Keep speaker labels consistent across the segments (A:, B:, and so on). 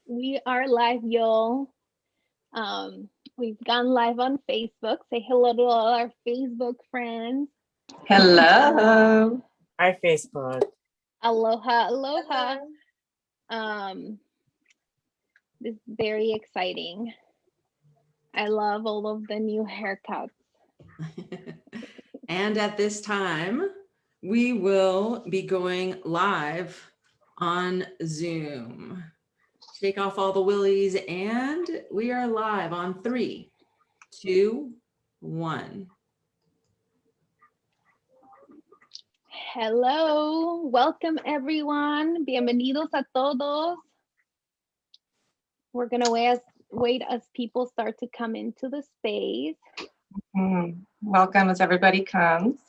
A: We are live, y'all. We've gone live on Facebook. Say hello to all our Facebook friends.
B: Hello.
C: Hi, Facebook.
A: Aloha, aloha. This is very exciting. I love all of the new haircuts.
B: And at this time, we will be going live on Zoom. Take off all the willies, and we are live on 3, 2, 1.
A: Hello, welcome everyone. Bienvenidos a todos. We're gonna wait as people start to come into the space.
D: Welcome as everybody comes.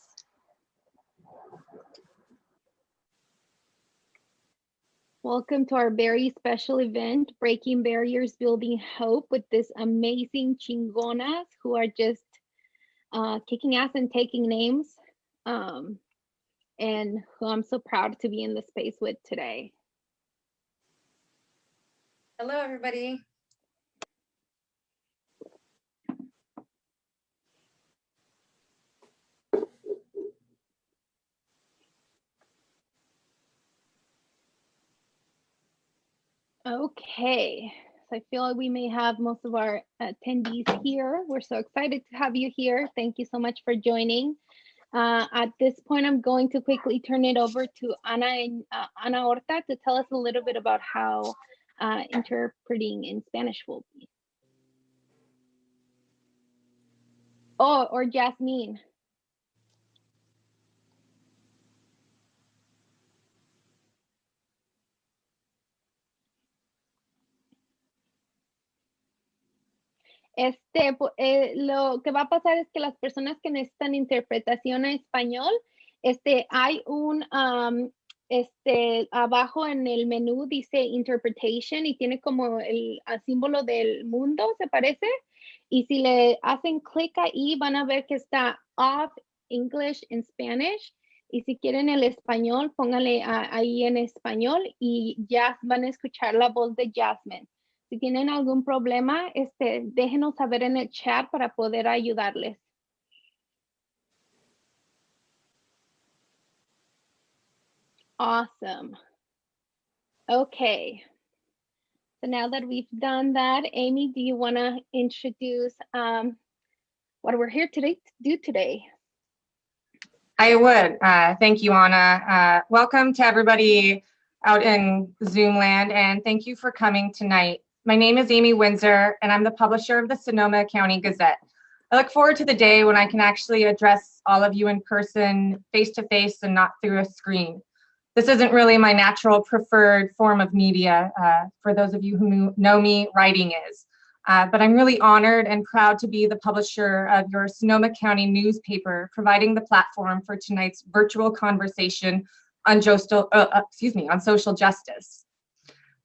A: Welcome to our very special event, Breaking Barriers, Building Hope, with this amazing chingonas who are just kicking ass and taking names, and who I'm so proud to be in the space with today.
E: Hello, everybody.
A: Okay, so I feel like we may have most of our attendees here. We're so excited to have you here. Thank you so much for joining. At this point, I'm going to quickly turn it over to Ana Huerta to tell us a little bit about how interpreting in Spanish will be. Oh, or Jasmine. Lo que va a pasar es que las personas que necesitan interpretación a español, hay un, abajo en el menú dice interpretation y tiene como el símbolo del mundo, se parece. Y si le hacen clic ahí, van a ver que está off English and Spanish. Y si quieren el español, pónganle ahí en español y ya van a escuchar la voz de Jasmine. Si tienen algún problema, déjenos saber en el chat para poder ayudarles. Awesome. Okay. So now that we've done that, Amy, do you want to introduce what we're here to do today?
D: I would. Thank you, Ana. Welcome to everybody out in Zoom land, and thank you for coming tonight. My name is Amy Windsor, and I'm the publisher of the Sonoma County Gazette. I look forward to the day when I can actually address all of you in person, face-to-face, and not through a screen. This isn't really my natural preferred form of media. For those of you who know me, writing is. But I'm really honored and proud to be the publisher of your Sonoma County newspaper, providing the platform for tonight's virtual conversation on social justice.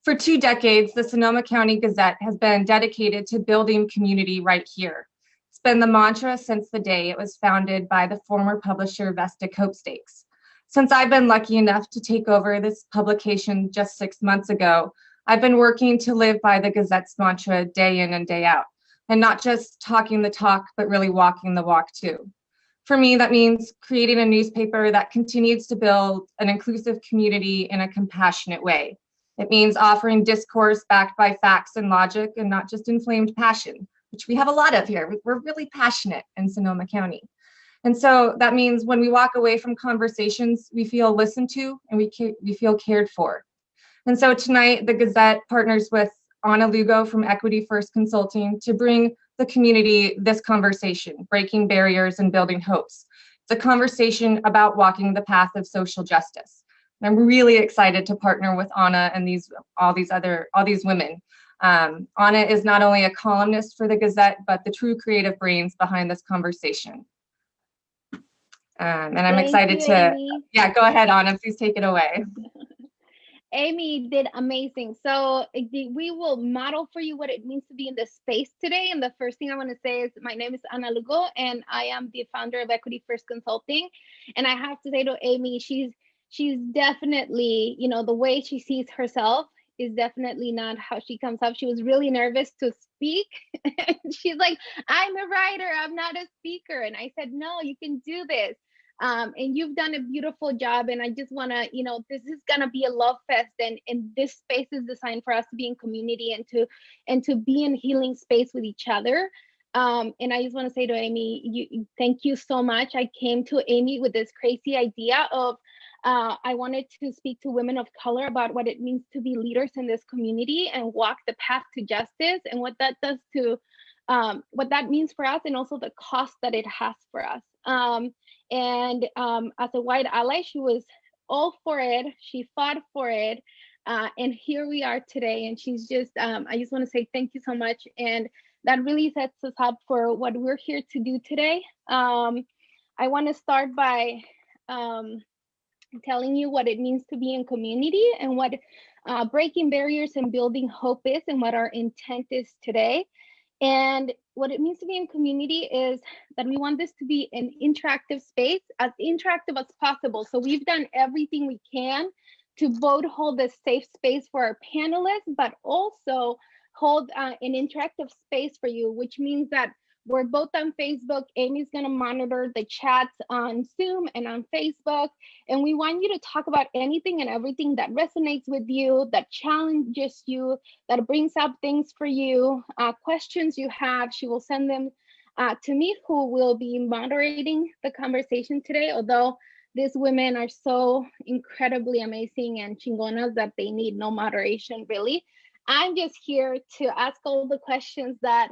D: For 2 decades, the Sonoma County Gazette has been dedicated to building community right here. It's been the mantra since the day it was founded by the former publisher Vesta Copestakes. Since I've been lucky enough to take over this publication just 6 months ago, I've been working to live by the Gazette's mantra day in and day out, and not just talking the talk, but really walking the walk too. For me, that means creating a newspaper that continues to build an inclusive community in a compassionate way. It means offering discourse backed by facts and logic and not just inflamed passion, which we have a lot of here. We're really passionate in Sonoma County. And so that means when we walk away from conversations, we feel listened to and we feel cared for. And so tonight, the Gazette partners with Ana Lugo from Equity First Consulting to bring the community this conversation, breaking barriers and building hopes. It's a conversation about walking the path of social justice. I'm really excited to partner with Ana and all these women. Ana is not only a columnist for the Gazette, but the true creative brains behind this conversation. And I'm excited to, yeah, go ahead, Ana, please take it away.
A: Amy did amazing. So we will model for you what it means to be in this space today. And the first thing I want to say is my name is Ana Lugo, and I am the founder of Equity First Consulting. And I have to say to Amy, she's definitely, the way she sees herself is definitely not how she comes up. She was really nervous to speak. She's like, I'm a writer, I'm not a speaker. And I said, no, you can do this. And you've done a beautiful job. And I just want to, this is going to be a love fest. And this space is designed for us to be in community and to be in healing space with each other. And I just want to say to Amy, thank you so much. I came to Amy with this crazy idea of, I wanted to speak to women of color about what it means to be leaders in this community and walk the path to justice and what that does to, what that means for us and also the cost that it has for us. And as a white ally, she was all for it. She fought for it. And here we are today. And she's just, I just want to say thank you so much. And that really sets us up for what we're here to do today. I want to start by telling you what it means to be in community and what breaking barriers and building hope is and what our intent is today. And what it means to be in community is that we want this to be an interactive space, as interactive as possible. So we've done everything we can to both hold a safe space for our panelists, but also hold an interactive space for you, which means that we're both on Facebook. Amy's going to monitor the chats on Zoom and on Facebook. And we want you to talk about anything and everything that resonates with you, that challenges you, that brings up things for you, questions you have. She will send them to me, who will be moderating the conversation today. Although these women are so incredibly amazing and chingonas that they need no moderation, really. I'm just here to ask all the questions that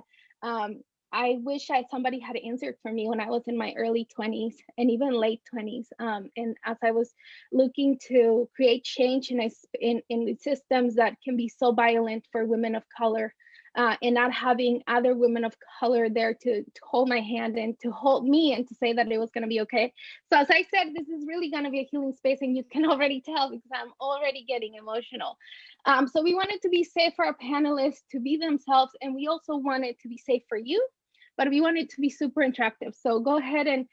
A: I wish somebody had answered for me when I was in my early 20s and even late 20s. And as I was looking to create change in systems that can be so violent for women of color, and not having other women of color there to hold my hand and to hold me and to say that it was going to be okay. So as I said, this is really going to be a healing space, and you can already tell because I'm already getting emotional. So we wanted to be safe for our panelists to be themselves, and we also wanted to be safe for you, but we wanted to be super interactive. So go ahead and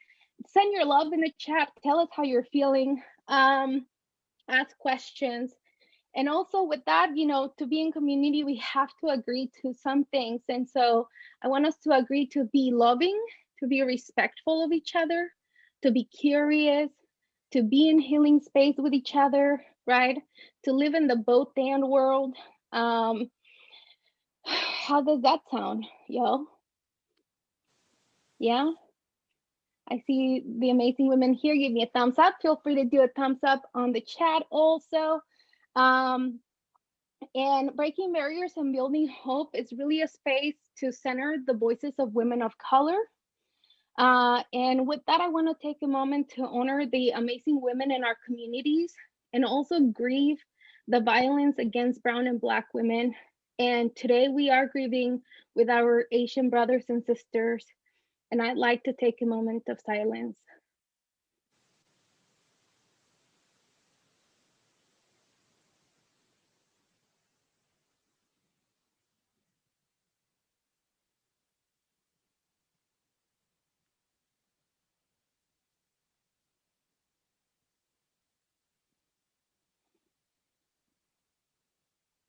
A: send your love in the chat. Tell us how you're feeling. Ask questions. And also with that, to be in community, we have to agree to some things. And so I want us to agree to be loving, to be respectful of each other, to be curious, to be in healing space with each other, right? To live in the both and world. How does that sound, yo? Yeah? I see the amazing women here. Give me a thumbs up. Feel free to do a thumbs up on the chat also. And breaking barriers and building hope is really a space to center the voices of women of color. And with that, I want to take a moment to honor the amazing women in our communities and also grieve the violence against Brown and Black women. And today we are grieving with our Asian brothers and sisters. And I'd like to take a moment of silence.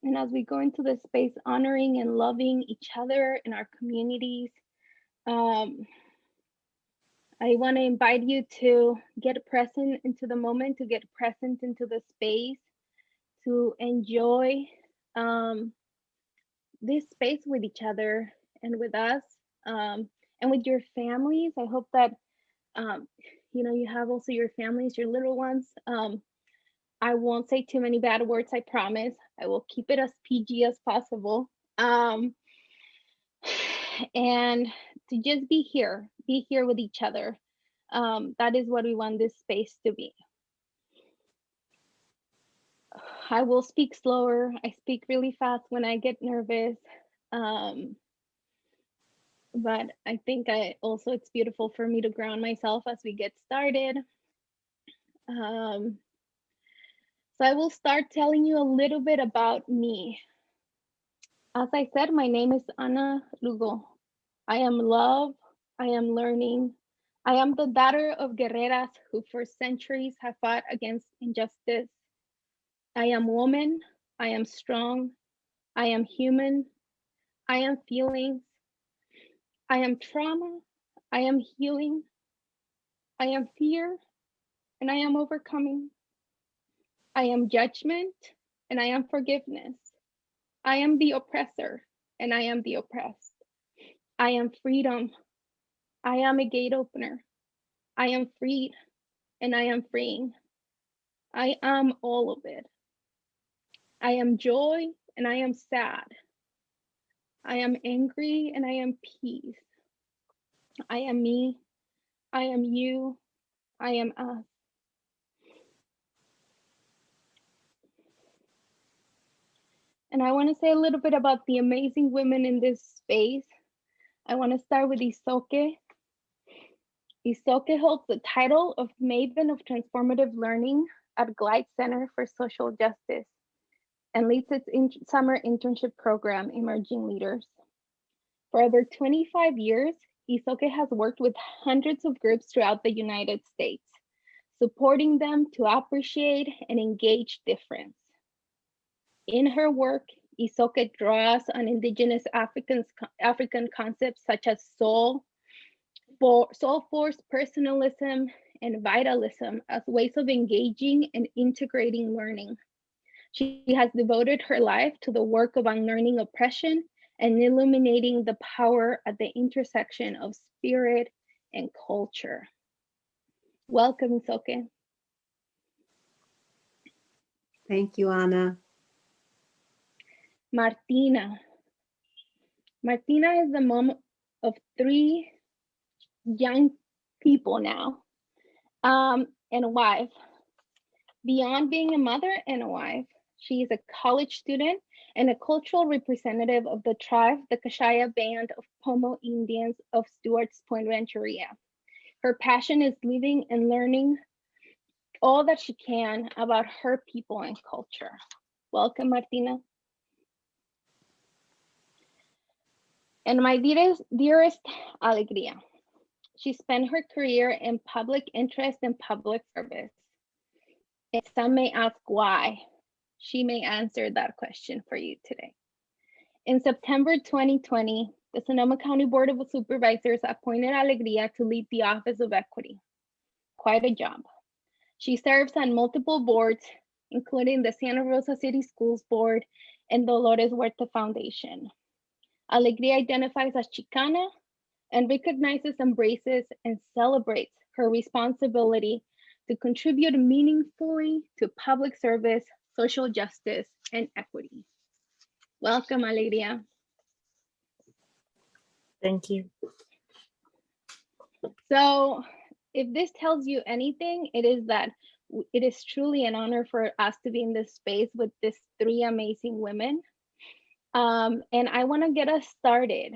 A: And as we go into this space, honoring and loving each other in our communities, I want to invite you to get present into the moment, to get present into the space, to enjoy this space with each other and with us, and with your families. I hope that you have also your families, your little ones. I won't say too many bad words, I promise. I will keep it as PG as possible. And to just be here with each other. That is what we want this space to be. I will speak slower. I speak really fast when I get nervous. But I think it's beautiful for me to ground myself as we get started. So I will start telling you a little bit about me. As I said, my name is Ana Lugo. I am love, I am learning. I am the daughter of guerreras who for centuries have fought against injustice. I am woman, I am strong. I am human. I am feelings. I am trauma. I am healing. I am fear, and I am overcoming. I am judgment, and I am forgiveness. I am the oppressor, and I am the oppressed. I am freedom. I am a gate opener. I am freed, and I am freeing. I am all of it. I am joy, and I am sad. I am angry, and I am peace. I am me. I am you. I am us. And I want to say a little bit about the amazing women in this space. I want to start with Isoke. Isoke holds the title of Maven of Transformative Learning at Glide Center for Social Justice and leads its summer internship program, Emerging Leaders. For over 25 years, Isoke has worked with hundreds of groups throughout the United States, supporting them to appreciate and engage difference. In her work, Isoke draws on indigenous African concepts such as soul force, personalism, and vitalism as ways of engaging and integrating learning. She has devoted her life to the work of unlearning oppression and illuminating the power at the intersection of spirit and culture. Welcome, Isoke.
C: Thank you, Ana.
A: Martina. Martina is the mom of 3 young people now, and a wife. Beyond being a mother and a wife, she is a college student and a cultural representative of the tribe, the Kashaya band of Pomo Indians of Stewarts Point Rancheria. Her passion is living and learning all that she can about her people and culture. Welcome, Martina. And my dearest Alegría. She spent her career in public interest and public service. And some may ask why. She may answer that question for you today. In September 2020, the Sonoma County Board of Supervisors appointed Alegría to lead the Office of Equity. Quite a job. She serves on multiple boards, including the Santa Rosa City Schools Board and Dolores Huerta Foundation. Alegría identifies as Chicana and recognizes, embraces, and celebrates her responsibility to contribute meaningfully to public service, social justice, and equity. Welcome, Alegría.
F: Thank you.
A: So if this tells you anything, it is that it is truly an honor for us to be in this space with these 3 amazing women. And I want to get us started.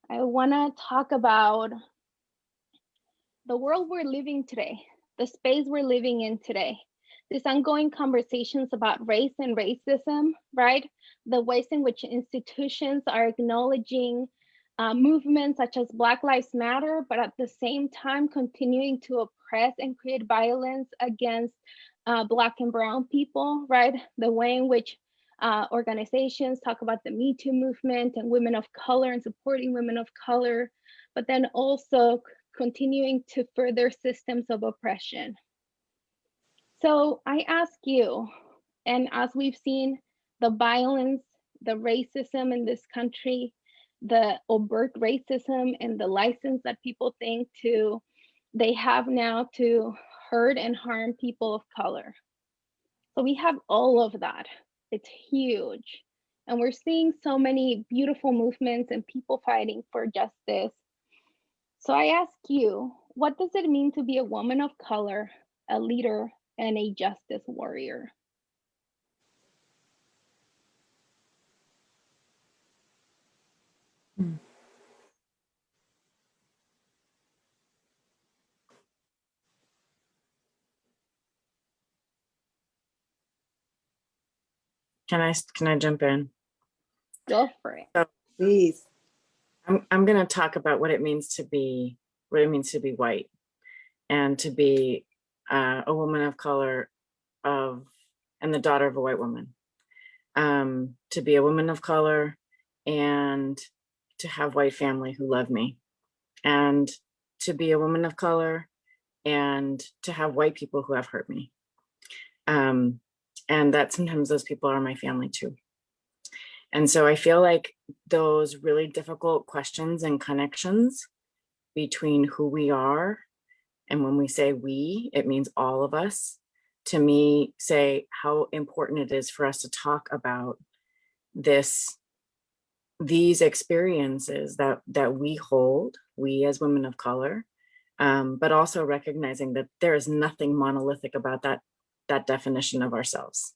A: I want to talk about the world we're living today, the space we're living in today, these ongoing conversations about race and racism, right? The ways in which institutions are acknowledging movements such as Black Lives Matter, but at the same time continuing to oppress and create violence against Black and Brown people, right? The way in which organizations talk about the Me Too movement and women of color and supporting women of color, but then also continuing to further systems of oppression. So I ask you, and as we've seen the violence, the racism in this country, the overt racism and the license that people think they have now to hurt and harm people of color. So we have all of that. It's huge. And we're seeing so many beautiful movements and people fighting for justice. So I ask you, what does it mean to be a woman of color, a leader, and a justice warrior?
F: Can I jump in?
A: Go for it.
C: Please.
F: I'm going to talk about what it means to be white and to be a woman of color and the daughter of a white woman. to be a woman of color, and to have white family who love me, and to be a woman of color and to have white people who have hurt me. And that sometimes those people are my family too. And so I feel like those really difficult questions and connections between who we are, and when we say we, it means all of us, to me say how important it is for us to talk about these experiences that we hold, we as women of color, but also recognizing that there is nothing monolithic about that definition of ourselves.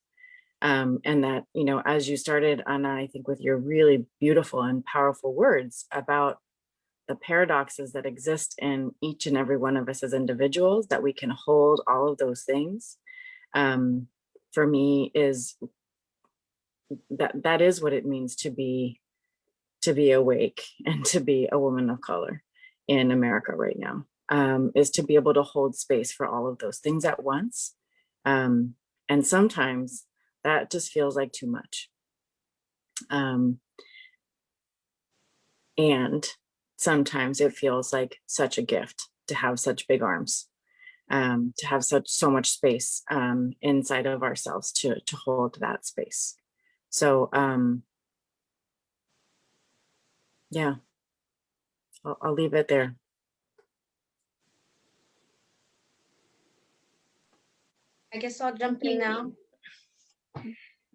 F: And that, as you started, Anna, I think with your really beautiful and powerful words about the paradoxes that exist in each and every one of us as individuals, that we can hold all of those things, for me is that is what it means to be awake and to be a woman of color in America right now, is to be able to hold space for all of those things at once. And sometimes that just feels like too much. And sometimes it feels like such a gift to have such big arms, to have so much space inside of ourselves to hold that space. So yeah, I'll leave it there.
E: I guess I'll jump in now.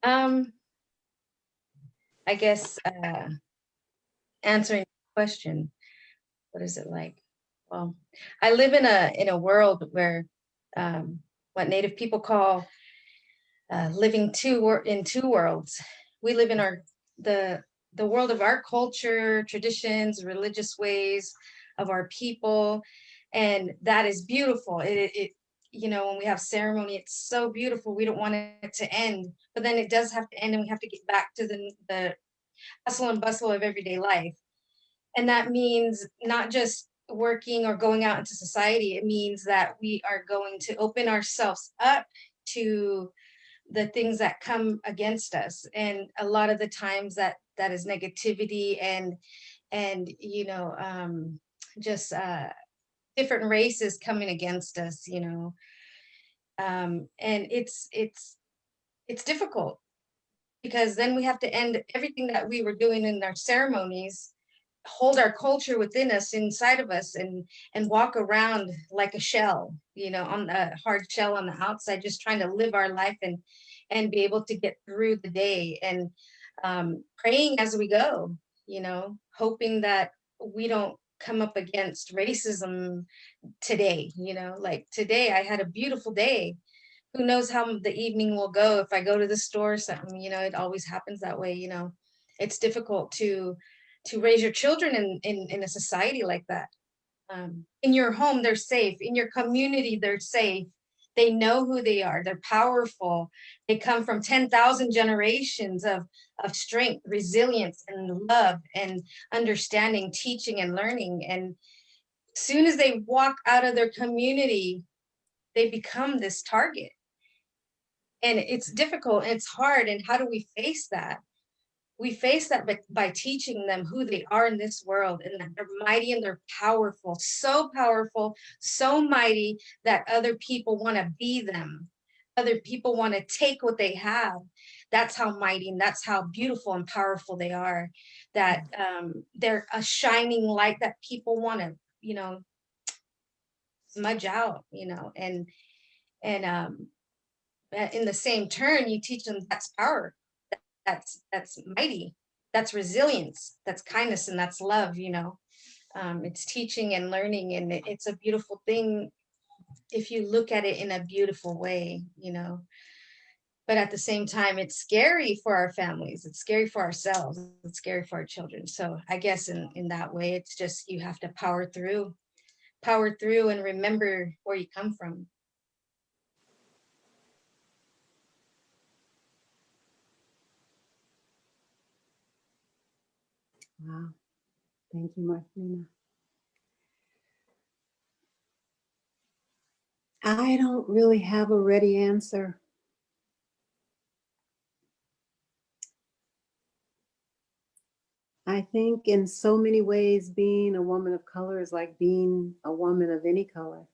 E: I guess answering the question, what is it like? Well, I live in a world where what Native people call living in two worlds. We live in the world of our culture, traditions, religious ways of our people, and that is beautiful. It when we have ceremony, it's so beautiful. We don't want it to end, but then it does have to end, and we have to get back to the hustle and bustle of everyday life. And that means not just working or going out into society. It means that we are going to open ourselves up to the things that come against us. And a lot of the times that is negativity and just different races coming against us, and it's difficult, because then we have to end everything that we were doing in our ceremonies, hold our culture within us, inside of us, and walk around like a shell, on a hard shell on the outside, just trying to live our life and be able to get through the day, and praying as we go, hoping that we don't come up against racism today. Like today I had a beautiful day. Who knows how the evening will go if I go to the store or something, it always happens that way. It's difficult to raise your children in a society like that. In your home, they're safe. In your community, they're safe. They know who they are. They're powerful. They come from 10,000 generations of strength, resilience, and love, and understanding, teaching, and learning. And as soon as they walk out of their community, they become this target. And it's difficult, and it's hard. And how do we face that? We face that by teaching them who they are in this world, and that they're mighty and they're powerful, so mighty that other people want to be them. Other people want to take what they have. That's how mighty and that's how beautiful and powerful they are. That they're a shining light that people want to, smudge out, and in the same turn, you teach them that's power. That's mighty, that's resilience, that's kindness, and that's love. It's teaching and learning, and it's a beautiful thing if you look at it in a beautiful way. But at the same time, it's scary for our families, it's scary for ourselves, it's scary for our children. So I guess in that way, it's just, you have to power through and remember where you come from.
C: Wow. Thank you, Martina. I don't really have a ready answer. I think in so many ways, being a woman of color is like being a woman of any color.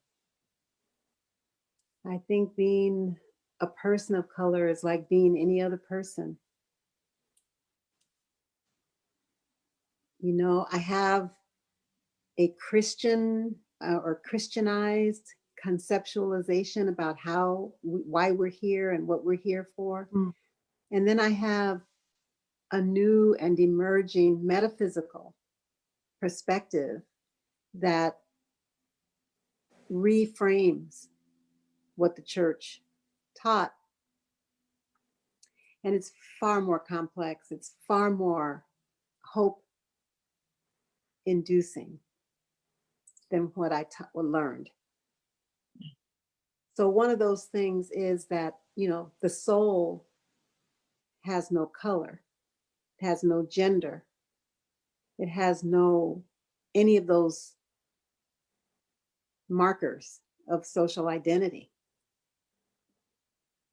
C: I think being a person of color is like being any other person. You know, I have a Christian or Christianized conceptualization about why we're here and what we're here for.
F: Mm.
C: And then I have a new and emerging metaphysical perspective that reframes what the church taught. And it's far more complex. It's far more hope inducing than what I learned. So one of those things is that, you know, the soul has no color, it has no gender, it has no any of those markers of social identity.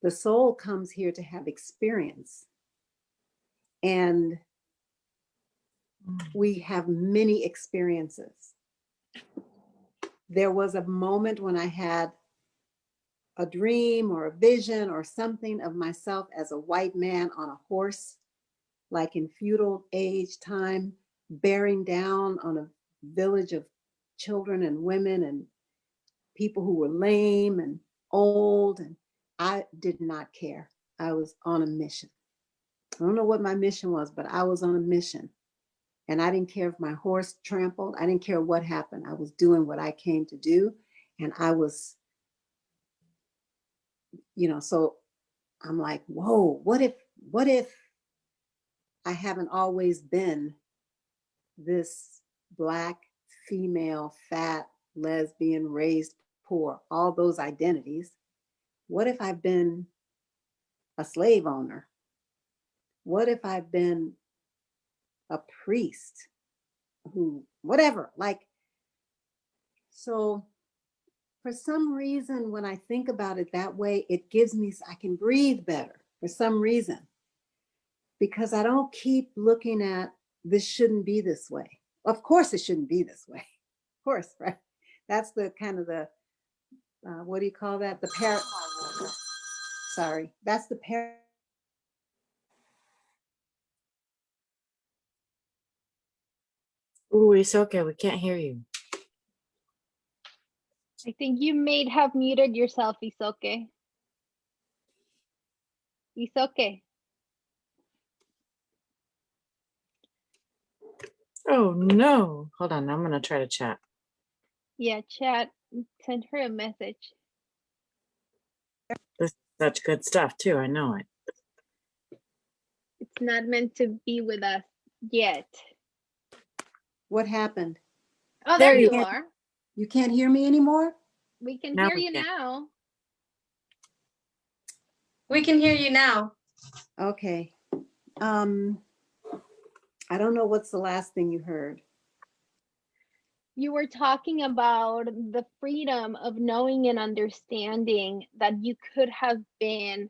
C: The soul comes here to have experience. And we have many experiences. There was a moment when I had a dream or a vision or something of myself as a white man on a horse, like in feudal age time, bearing down on a village of children and women and people who were lame and old. And I did not care. I was on a mission. I don't know what my mission was, but I was on a mission. And I didn't care if my horse trampled. I didn't care what happened. I was doing what I came to do. And I was, you know, so I'm like, whoa, what if I haven't always been this Black, female, fat, lesbian, raised poor, all those identities? What if I've been a slave owner? What if I've been a priest who, whatever, like, so for some reason, when I think about it that way, it gives me, I can breathe better for some reason, because I don't keep looking at this shouldn't be this way. Of course it shouldn't be this way. Of course, right? That's the kind of the, what do you call that? The sorry, that's the
F: Ooh, it's okay. We can't hear you.
A: I think you may have muted yourself, Isoke. Isoke.
F: Oh no. Hold on. I'm gonna try to chat.
A: Yeah, chat. Send her a message.
F: This is such good stuff too. I know it.
A: It's not meant to be with us yet.
C: What happened?
A: Oh,
F: There
A: there
F: you
A: you
C: are.
A: are.
C: You can't hear me anymore?
A: We can
F: Now
A: hear
F: we
A: you
F: can.
A: now.
E: We can hear you now.
C: Okay. I don't know what's the last thing you heard.
A: You were talking about the freedom of knowing and understanding that you could have been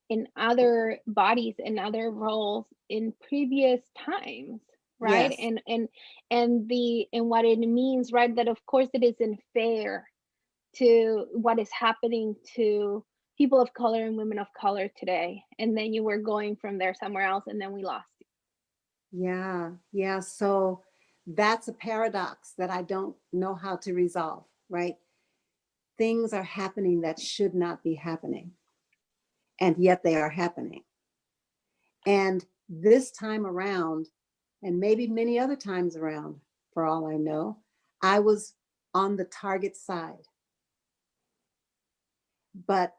A: in other bodies and other roles in previous times, right?
C: Yes.
A: And what it means, right? That of course it isn't fair to what is happening to people of color and women of color today. And then you were going from there somewhere else, and then we lost you.
C: Yeah. So that's a paradox that I don't know how to resolve, right? Things are happening that should not be happening, and yet they are happening. And this time around, and maybe many other times around, for all I know, I was on the target side. But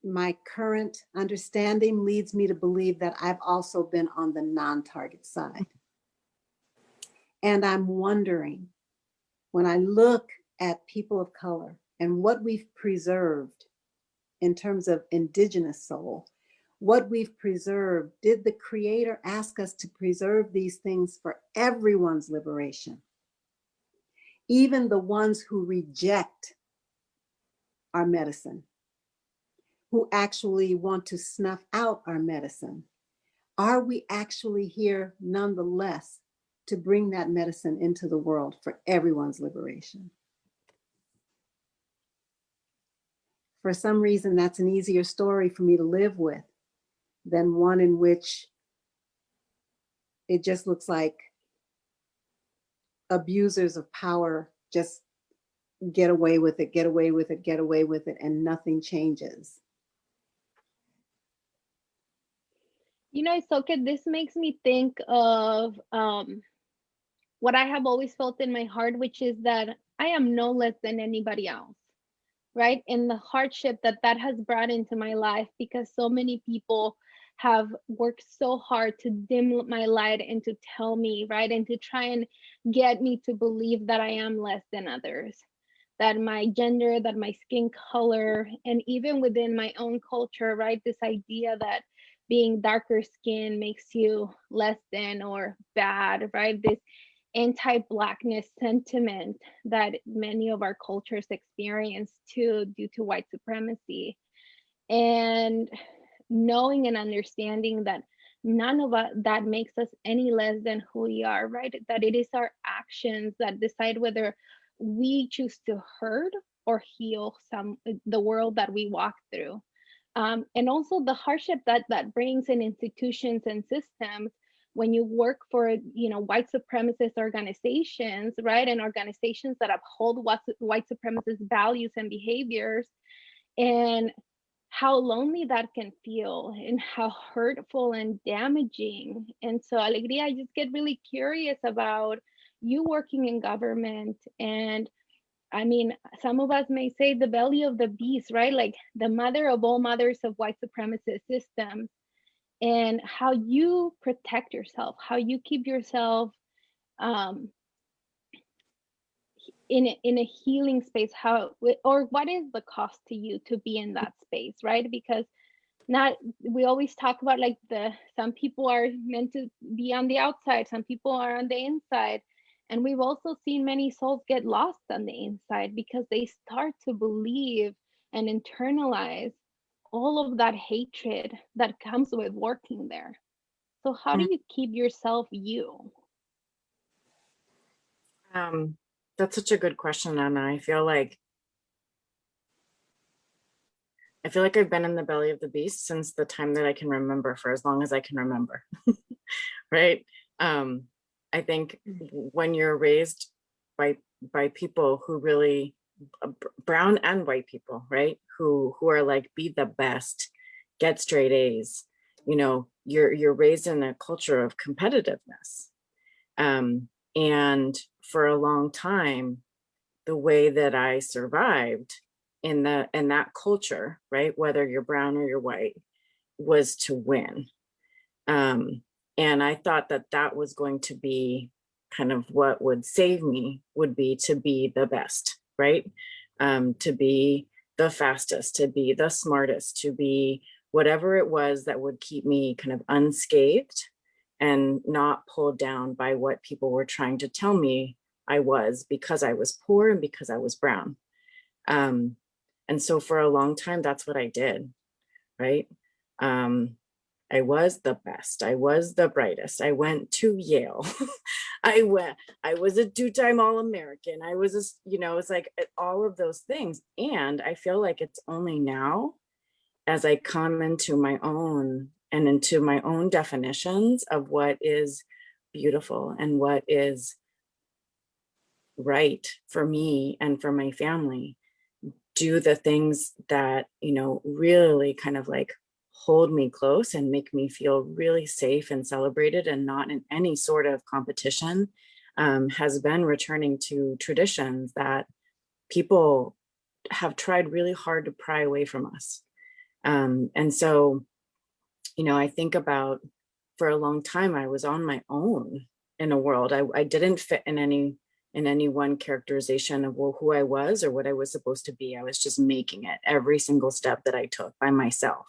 C: my current understanding leads me to believe that I've also been on the non-target side. And I'm wondering, when I look at people of color and what we've preserved in terms of indigenous soul, what we've preserved, did the Creator ask us to preserve these things for everyone's liberation? Even the ones who reject our medicine, who actually want to snuff out our medicine. Are we actually here nonetheless to bring that medicine into the world for everyone's liberation? For some reason, that's an easier story for me to live with than one in which it just looks like abusers of power just get away with it, get away with it, get away with it, and nothing changes.
A: You know, Isoke, this makes me think of what I have always felt in my heart, which is that I am no less than anybody else, right? And the hardship that that has brought into my life, because so many people have worked so hard to dim my light and to tell me, right? And to try and get me to believe that I am less than others, that my gender, that my skin color, and even within my own culture, right? This idea that being darker skin makes you less than or bad, right? This anti-Blackness sentiment that many of our cultures experience too due to white supremacy. And knowing and understanding that none of that makes us any less than who we are, right? That it is our actions that decide whether we choose to hurt or heal the world that we walk through. And also the hardship that brings in institutions and systems when you work for, you know, white supremacist organizations, right? And organizations that uphold white supremacist values and behaviors, and how lonely that can feel and how hurtful and damaging. And so, Alegría, I just get really curious about you working in government. And I mean, some of us may say the belly of the beast, right? Like the mother of all mothers of white supremacist systems, and how you protect yourself, how you keep yourself in a healing space, or what is the cost to you to be in that space, right? Because we always talk about like some people are meant to be on the outside, some people are on the inside. And we've also seen many souls get lost on the inside because they start to believe and internalize all of that hatred that comes with working there. So how do you keep yourself you?
F: That's such a good question, Anna. I feel like I've been in the belly of the beast since the time that I can remember, for as long as I can remember, right? I think when you're raised by people who really, brown and white people, right? Who are like, be the best, get straight A's, you know, you're raised in a culture of competitiveness. And for a long time, the way that I survived in that culture, right, whether you're brown or you're white, was to win. And I thought that was going to be kind of what would save me, would be to be the best, right? To be the fastest, to be the smartest, to be whatever it was that would keep me kind of unscathed and not pulled down by what people were trying to tell me I was, because I was poor and because I was brown. And so for a long time, that's what I did, right? I was the best. I was the brightest. I went to Yale. I was a 2-time All-American. I was, it's like all of those things. And I feel like it's only now as I come into my own and into my own definitions of what is beautiful and what is right for me and for my family, do the things that, really kind of like hold me close and make me feel really safe and celebrated and not in any sort of competition, has been returning to traditions that people have tried really hard to pry away from us. And so, I think about, for a long time, I was on my own in a world. I didn't fit in any one characterization of who I was or what I was supposed to be. I was just making it every single step that I took by myself.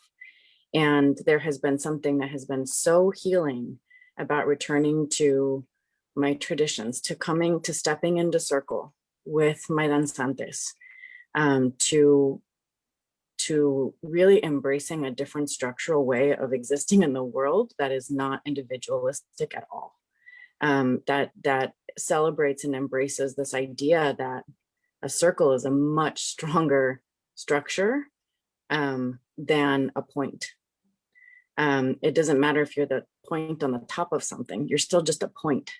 F: And there has been something that has been so healing about returning to my traditions, to stepping into circle with my danzantes, to to really embracing a different structural way of existing in the world that is not individualistic at all. That celebrates and embraces this idea that a circle is a much stronger structure than a point. It doesn't matter if you're the point on the top of something, you're still just a point.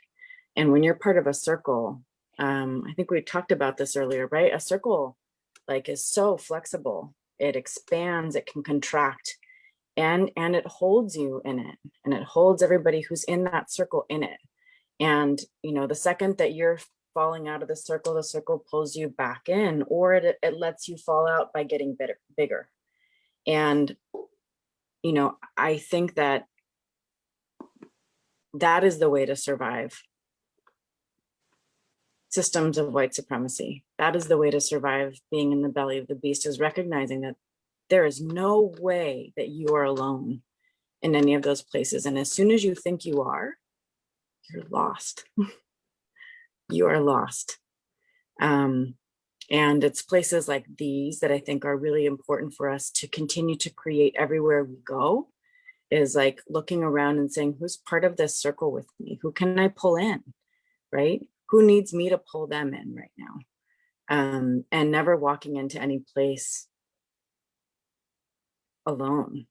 F: And when you're part of a circle, I think we talked about this earlier, right? A circle like is so flexible. It expands, it can contract, and it holds you in it, and it holds everybody who's in that circle in it. And, you know, the second that you're falling out of the circle pulls you back in, or it lets you fall out by getting bigger. And, you know, I think that that is the way to survive systems of white supremacy. That is the way to survive being in the belly of the beast, is recognizing that there is no way that you are alone in any of those places. And as soon as you think you are, you're lost. You are lost. And it's places like these that I think are really important for us to continue to create everywhere we go, is like looking around and saying, who's part of this circle with me? Who can I pull in, right? Who needs me to pull them in right now? And never walking into any place alone.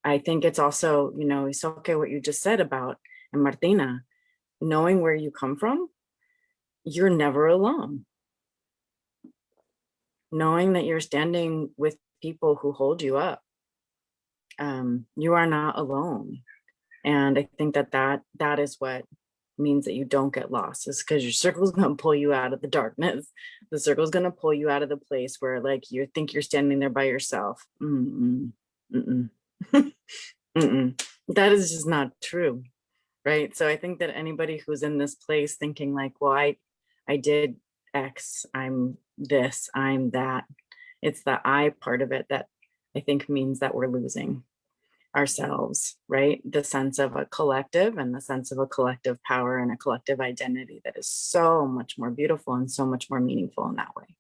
F: I think it's also, you know, Isoke, what you just said about, and Martina, knowing where you come from, you're never alone. Knowing that you're standing with people who hold you up, you are not alone. And I think that is what means that you don't get lost, is because your circle is going to pull you out of the darkness. The circle is going to pull you out of the place where like you think you're standing there by yourself. That is just not true, right? So I think that anybody who's in this place thinking like, well, I did X, I'm this, I'm that, it's the I part of it that I think means that we're losing ourselves, right? The sense of a collective and the sense of a collective power and a collective identity that is so much more beautiful and so much more meaningful in that way.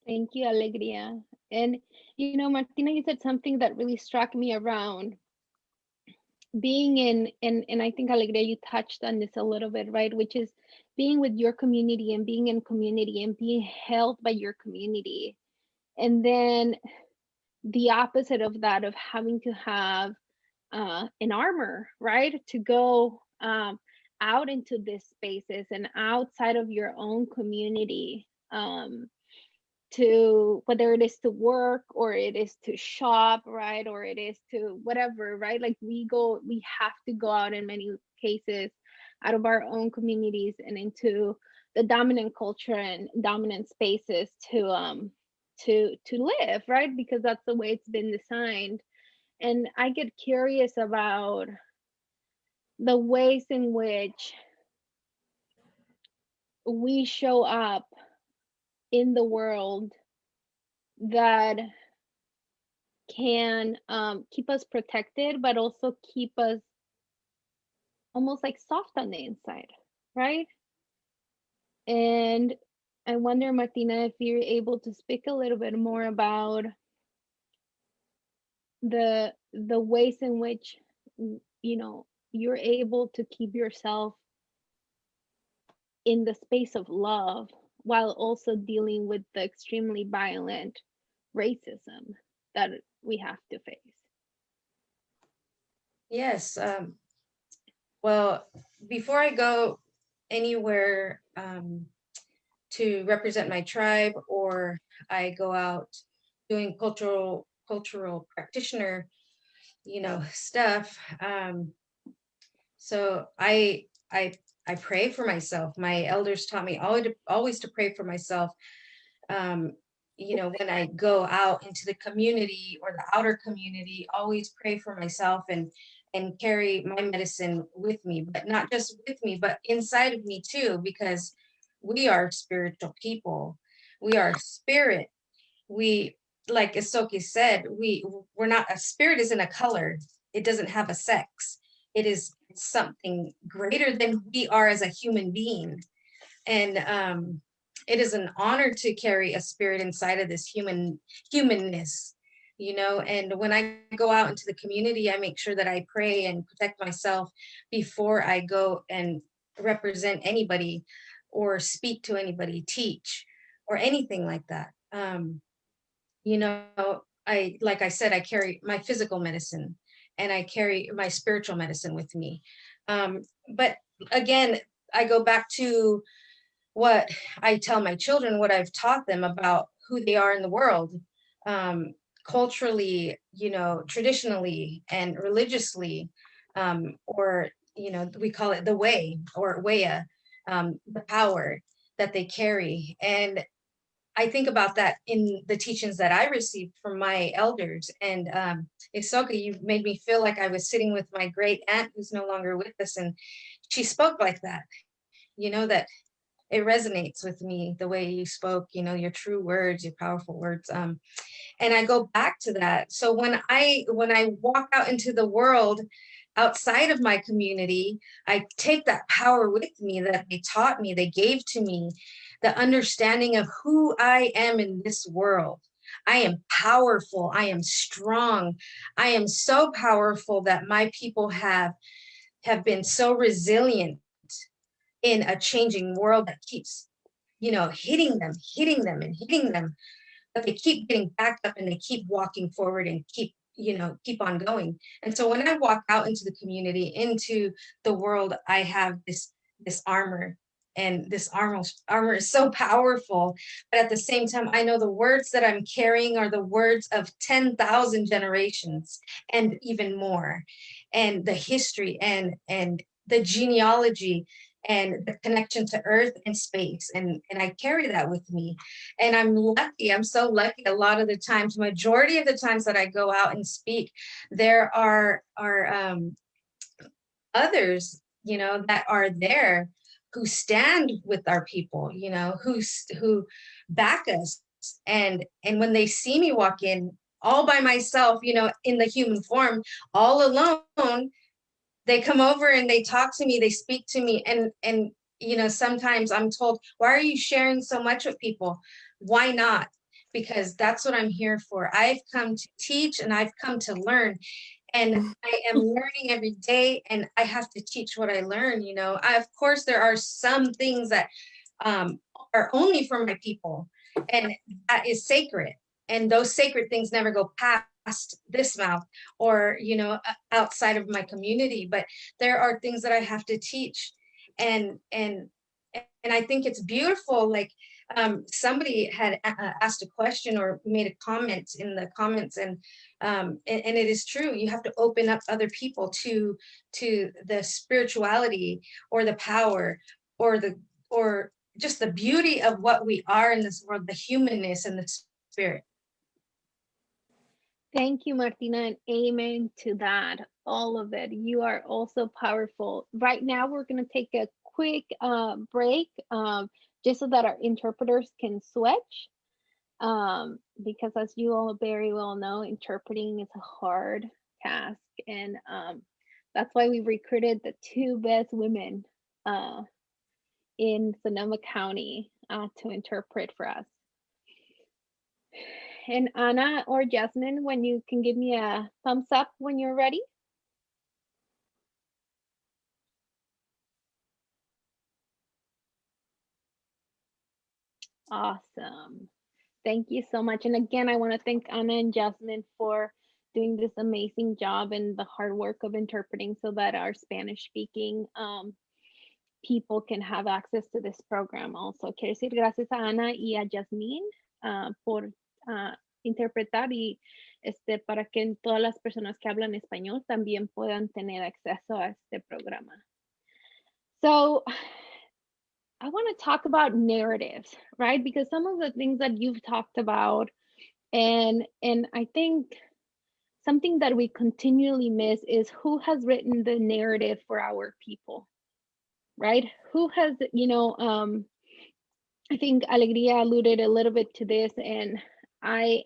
A: Thank you, Alegría. And, you know, Martina, you said something that really struck me around being in, and I think, Alegría, you touched on this a little bit, right? Which is being with your community and being in community and being held by your community. And then the opposite of that, of having to have an armor, right? To go out into these spaces and outside of your own community, to whether it is to work or it is to shop, right? Or it is to whatever, right? Like we have to go out in many cases out of our own communities and into the dominant culture and dominant spaces to live, right? Because that's the way it's been designed. And I get curious about the ways in which we show up in the world that can keep us protected, but also keep us almost like soft on the inside, right? And I wonder, Martina, if you're able to speak a little bit more about the ways in which, you know, you're able to keep yourself in the space of love while also dealing with the extremely violent racism that we have to face.
E: Yes. Well, before I go anywhere to represent my tribe, or I go out doing cultural practitioner, you know, stuff. So I pray for myself. My elders taught me always to pray for myself. You know, when I go out into the community or the outer community, always pray for myself and carry my medicine with me, but not just with me, but inside of me too, because we are spiritual people. We are spirit. We, like Isoke said, we're not, a spirit isn't a color. It doesn't have a sex. It is something greater than we are as a human being. And it is an honor to carry a spirit inside of this humanness, you know. And when I go out into the community, I make sure that I pray and protect myself before I go and represent anybody or speak to anybody, teach, or anything like that. You know, like I said, I carry my physical medicine and I carry my spiritual medicine with me. But again, I go back to what I tell my children, what I've taught them about who they are in the world, culturally, you know, traditionally and religiously, or, you know, we call it the way or waya, the power that they carry. And I think about that in the teachings that I received from my elders. And Isoke, you made me feel like I was sitting with my great aunt who's no longer with us. And she spoke like that, you know, that it resonates with me, the way you spoke, you know, your true words, your powerful words. And I go back to that. So when I walk out into the world outside of my community, I take that power with me that they taught me, they gave to me, the understanding of who I am in this world. I am powerful. I am strong. I am so powerful that my people have been so resilient in a changing world that keeps, you know, hitting them, but they keep getting back up and they keep walking forward and keep, you know, keep on going. And so when I walk out into the community, into the world, I have this armor, and this armor is so powerful. But at the same time, I know the words that I'm carrying are the words of 10,000 generations and even more, and the history and the genealogy and the connection to earth and space. And I carry that with me. And I'm lucky, I'm so lucky. A lot of the times, majority of the times that I go out and speak, there are others, you know, that are there who stand with our people, you know, who back us. And when they see me walk in all by myself, you know, in the human form, all alone, they come over and they talk to me, they speak to me. And you know, sometimes I'm told, why are you sharing so much with people? Why not? Because that's what I'm here for. I've come to teach and I've come to learn. And I am learning every day, and I have to teach what I learn. You know, of course, there are some things that are only for my people, and that is sacred. And those sacred things never go past this mouth or, you know, outside of my community. But there are things that I have to teach, and I think it's beautiful. Like somebody had asked a question or made a comment in the comments, and it is true. You have to open up other people to the spirituality or the power or just the beauty of what we are in this world, the humanness and the spirit.
A: Thank you, Martina, and amen to that. All of it. You are also powerful. Right now, we're going to take a quick break just so that our interpreters can switch. Because as you all very well know, interpreting is a hard task. And that's why we recruited the two best women in Sonoma County to interpret for us. And Anna or Jasmine, when you can give me a thumbs up when you're ready. Awesome. Thank you so much. And again, I want to thank Anna and Jasmine for doing this amazing job and the hard work of interpreting so that our Spanish speaking people can have access to this program also. Quiero decir gracias a Ana y a Jasmine por interpretar y para que todas las personas que hablan español también puedan tener acceso a este programa. So I want to talk about narratives, right? Because some of the things that you've talked about, and I think something that we continually miss is who has written the narrative for our people, right? Who has, you know, I think Alegría alluded a little bit to this, and I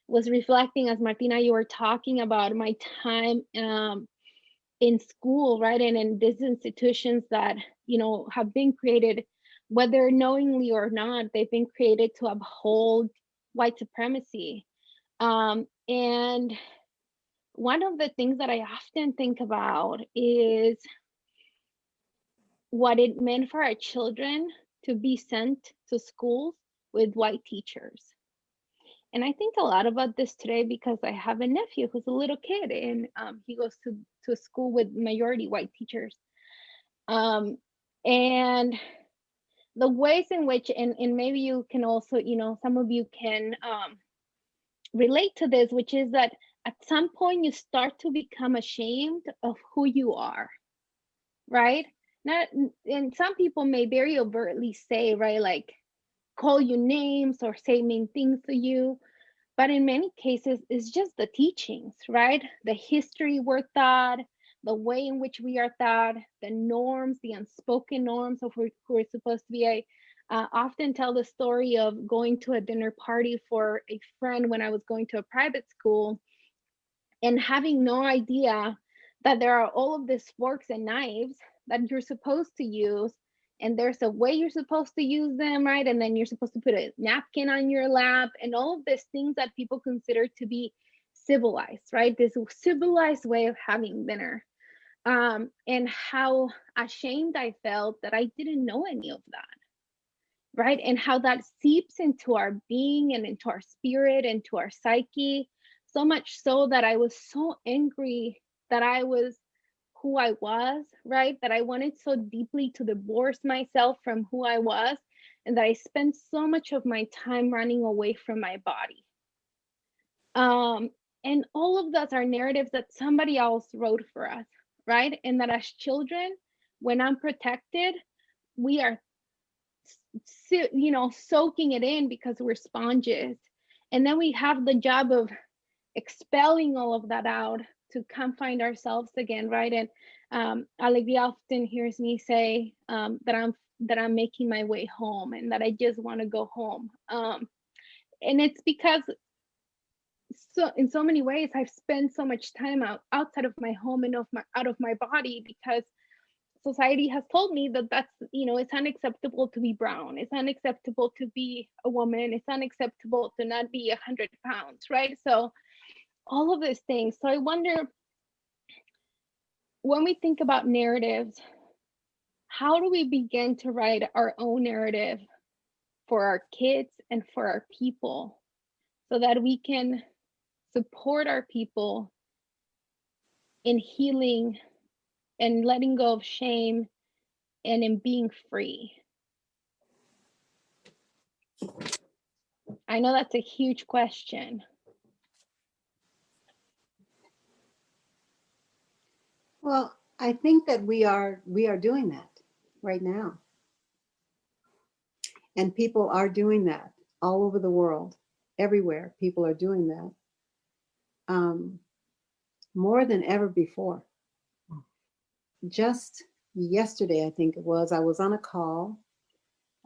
A: was reflecting as Martina, you were talking about my time in school, right? And in these institutions that, you know, have been created whether knowingly or not, they've been created to uphold white supremacy. And one of the things that I often think about is what it meant for our children to be sent to schools with white teachers. And I think a lot about this today because I have a nephew who's a little kid, and he goes to a school with majority white teachers. And the ways in which, and maybe you can also, some of you can relate to this, which is that at some point you start to become ashamed of who you are, right? Not, and some people may very overtly say, right, like call you names or say mean things to you. But in many cases, it's just the teachings, right? The history we're taught, the way in which we are taught, the norms, the unspoken norms of who we're supposed to be. I often tell the story of going to a dinner party for a friend when I was going to a private school and having no idea that there are all of these forks and knives that you're supposed to use, and there's a way you're supposed to use them, right? And then you're supposed to put a napkin on your lap and all of these things that people consider to be civilized, right? This civilized way of having dinner. And how ashamed I felt that I didn't know any of that, right? And how that seeps into our being and into our spirit and to our psyche, so much so that I was so angry that I was who I was, right? That I wanted so deeply to divorce myself from who I was, and that I spent so much of my time running away from my body. And all of those are narratives that somebody else wrote for us, right? And that as children, when unprotected, we are, soaking it in because we're sponges. And then we have the job of expelling all of that out to come find ourselves again, right? And Alegría often hears me say that I'm making my way home and that I just want to go home. And it's because in so many ways I've spent so much time outside of my home and out of my body, because society has told me that that's, it's unacceptable to be brown, it's unacceptable to be a woman, it's unacceptable to not be 100 pounds, right? So all of these things. So I wonder, when we think about narratives, how do we begin to write our own narrative for our kids and for our people so that we can support our people in healing and letting go of shame and in being free? I know that's a huge question.
C: Well, I think that we are doing that right now. And people are doing that all over the world. Everywhere, people are doing that. More than ever before. Just yesterday, I think it was, I was on a call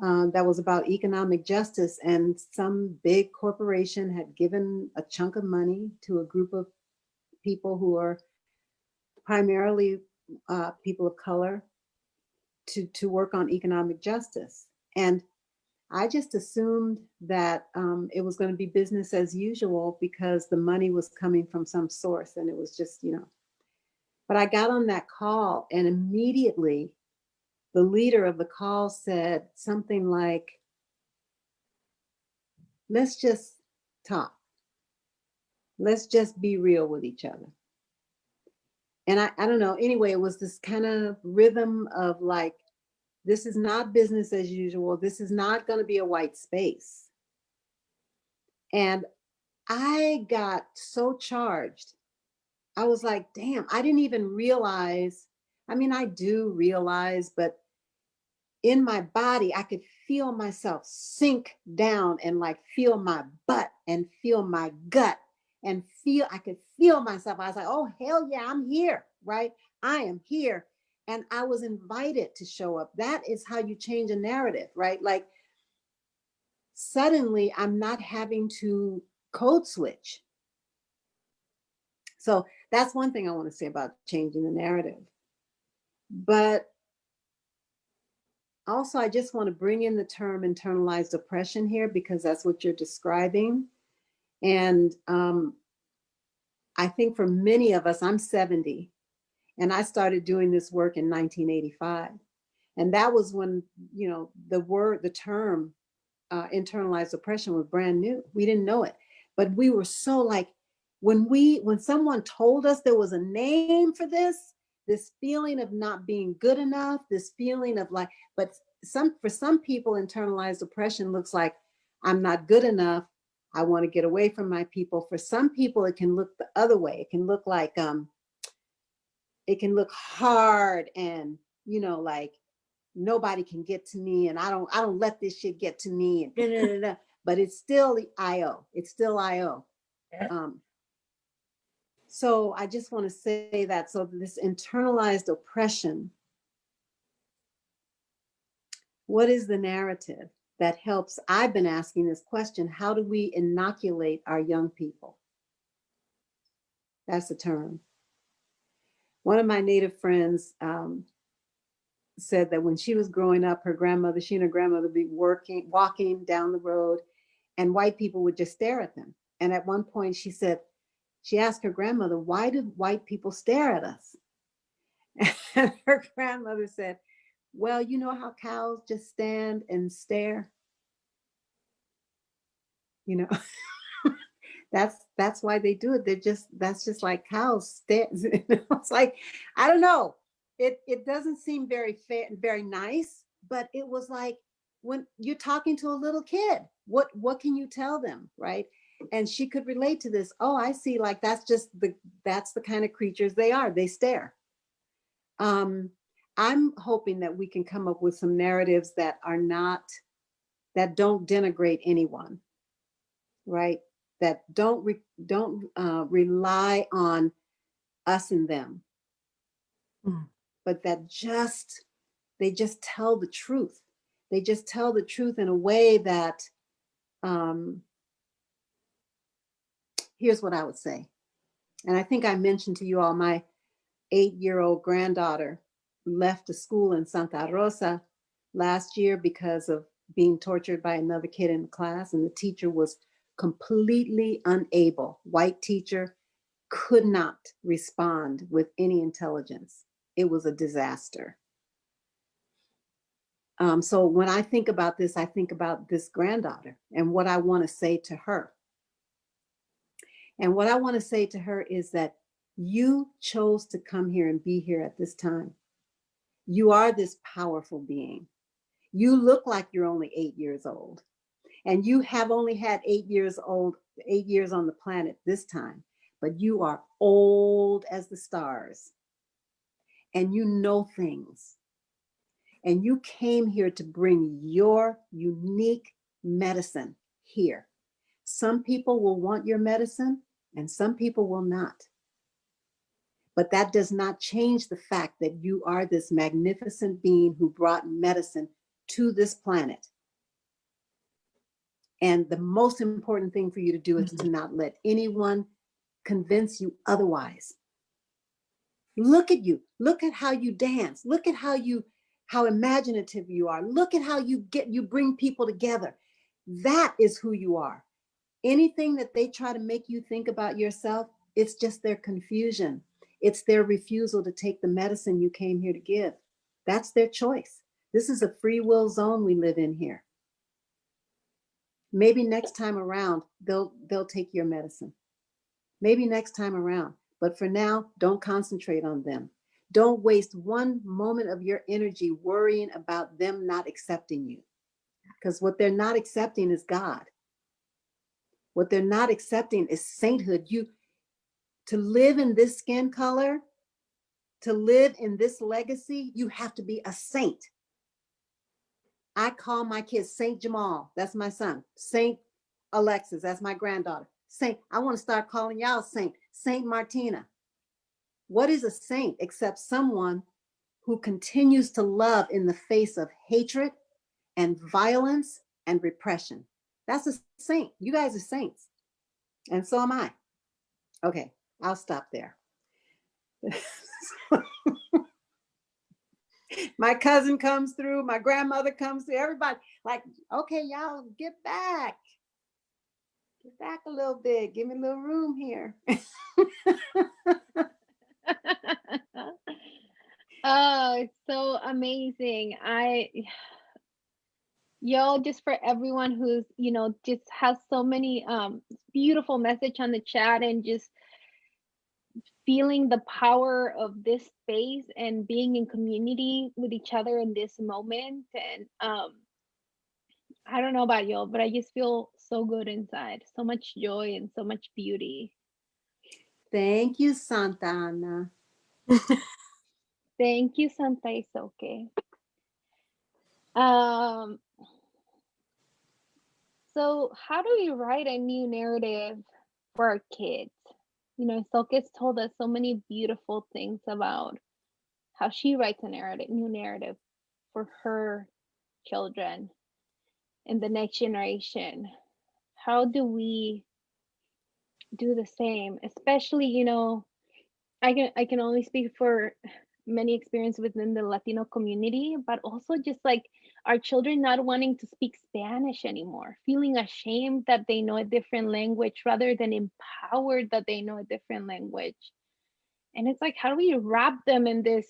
C: that was about economic justice, and some big corporation had given a chunk of money to a group of people who are primarily people of color to work on economic justice. And I just assumed that it was going to be business as usual because the money was coming from some source, and it was just, But I got on that call, and immediately the leader of the call said something like, let's just talk. Let's just be real with each other. And I don't know, anyway, it was this kind of rhythm of like, this is not business as usual. This is not going to be a white space. And I got so charged. I was like, damn, I didn't even realize. I mean, I do realize, but in my body, I could feel myself sink down and like feel my butt and feel my gut and I could feel myself. I was like, oh, hell yeah, I'm here, right? I am here. And I was invited to show up. That is how you change a narrative, right? Like suddenly I'm not having to code switch. So that's one thing I want to say about changing the narrative. But also, I just want to bring in the term internalized oppression here because that's what you're describing. And I think for many of us, I'm 70, and I started doing this work in 1985. And that was when, you know, the term internalized oppression was brand new. We didn't know it, but we were so like, when someone told us there was a name for this feeling of not being good enough, this feeling of like, but for some people, internalized oppression looks like I'm not good enough. I want to get away from my people. For some people, it can look the other way. It can look like, it can look hard and, you know, like nobody can get to me and I don't let this shit get to me and da, da, da, da. But it's still the IO. It's still IO. So I just want to say that. So this internalized oppression, what is the narrative that helps? I've been asking this question, how do we inoculate our young people? That's the term. One of my Native friends said that when she was growing up, she and her grandmother would be walking down the road, and white people would just stare at them. And at one point she asked her grandmother, why do white people stare at us? And her grandmother said, well, you know how cows just stand and stare? You know, that's why they do it. That's just like cows stare. It's like, I don't know. It doesn't seem very fair, very nice, but it was like when you're talking to a little kid, what can you tell them, right? And she could relate to this. Oh, I see. Like that's the kind of creatures they are. They stare. I'm hoping that we can come up with some narratives that don't denigrate anyone, right? That don't rely on us and them, but that they just tell the truth. They just tell the truth in a way that, here's what I would say. And I think I mentioned to you all, my 8-year-old granddaughter left a school in Santa Rosa last year because of being tortured by another kid in the class. And the teacher was completely unable. White teacher could not respond with any intelligence. It was a disaster. So when I think about this, I think about this granddaughter and what I want to say to her. And what I want to say to her is that you chose to come here and be here at this time. You are this powerful being. You look like you're only 8 years old, and you have only had 8 years on the planet this time, but you are old as the stars, and you know things. And you came here to bring your unique medicine here. Some people will want your medicine and some people will not. But that does not change the fact that you are this magnificent being who brought medicine to this planet. And the most important thing for you to do is to not let anyone convince you otherwise. Look at you. Look at how you dance. Look at how imaginative you are. Look at how you bring people together. That is who you are. Anything that they try to make you think about yourself, it's just their confusion. It's their refusal to take the medicine you came here to give. That's their choice. This is a free will zone we live in here. Maybe next time around, they'll take your medicine. Maybe next time around. But for now, don't concentrate on them. Don't waste one moment of your energy worrying about them not accepting you. Because what they're not accepting is God. What they're not accepting is sainthood. To live in this skin color, to live in this legacy, you have to be a saint. I call my kids Saint Jamal. That's my son. Saint Alexis. That's my granddaughter. Saint. I want to start calling y'all Saint. Saint Martina. What is a saint except someone who continues to love in the face of hatred and violence and repression? That's a saint. You guys are saints. And so am I. Okay, I'll stop there. My cousin comes through, my grandmother comes through, everybody like, okay, y'all get back. Get back a little bit. Give me a little room here.
A: Oh, it's so amazing. Yo, just for everyone who's, just has so many beautiful message on the chat and just feeling the power of this space and being in community with each other in this moment. And I don't know about y'all, but I just feel so good inside, so much joy and so much beauty.
C: Thank you, Santa Ana.
A: Thank you, Santa Isoke. So how do we write a new narrative for our kids? Isoke's told us so many beautiful things about how she writes a new narrative for her children and the next generation. How do we do the same? Especially, I can only speak for many experiences within the Latino community, but also just like our children not wanting to speak Spanish anymore, feeling ashamed that they know a different language rather than empowered that they know a different language. And it's like, how do we wrap them in this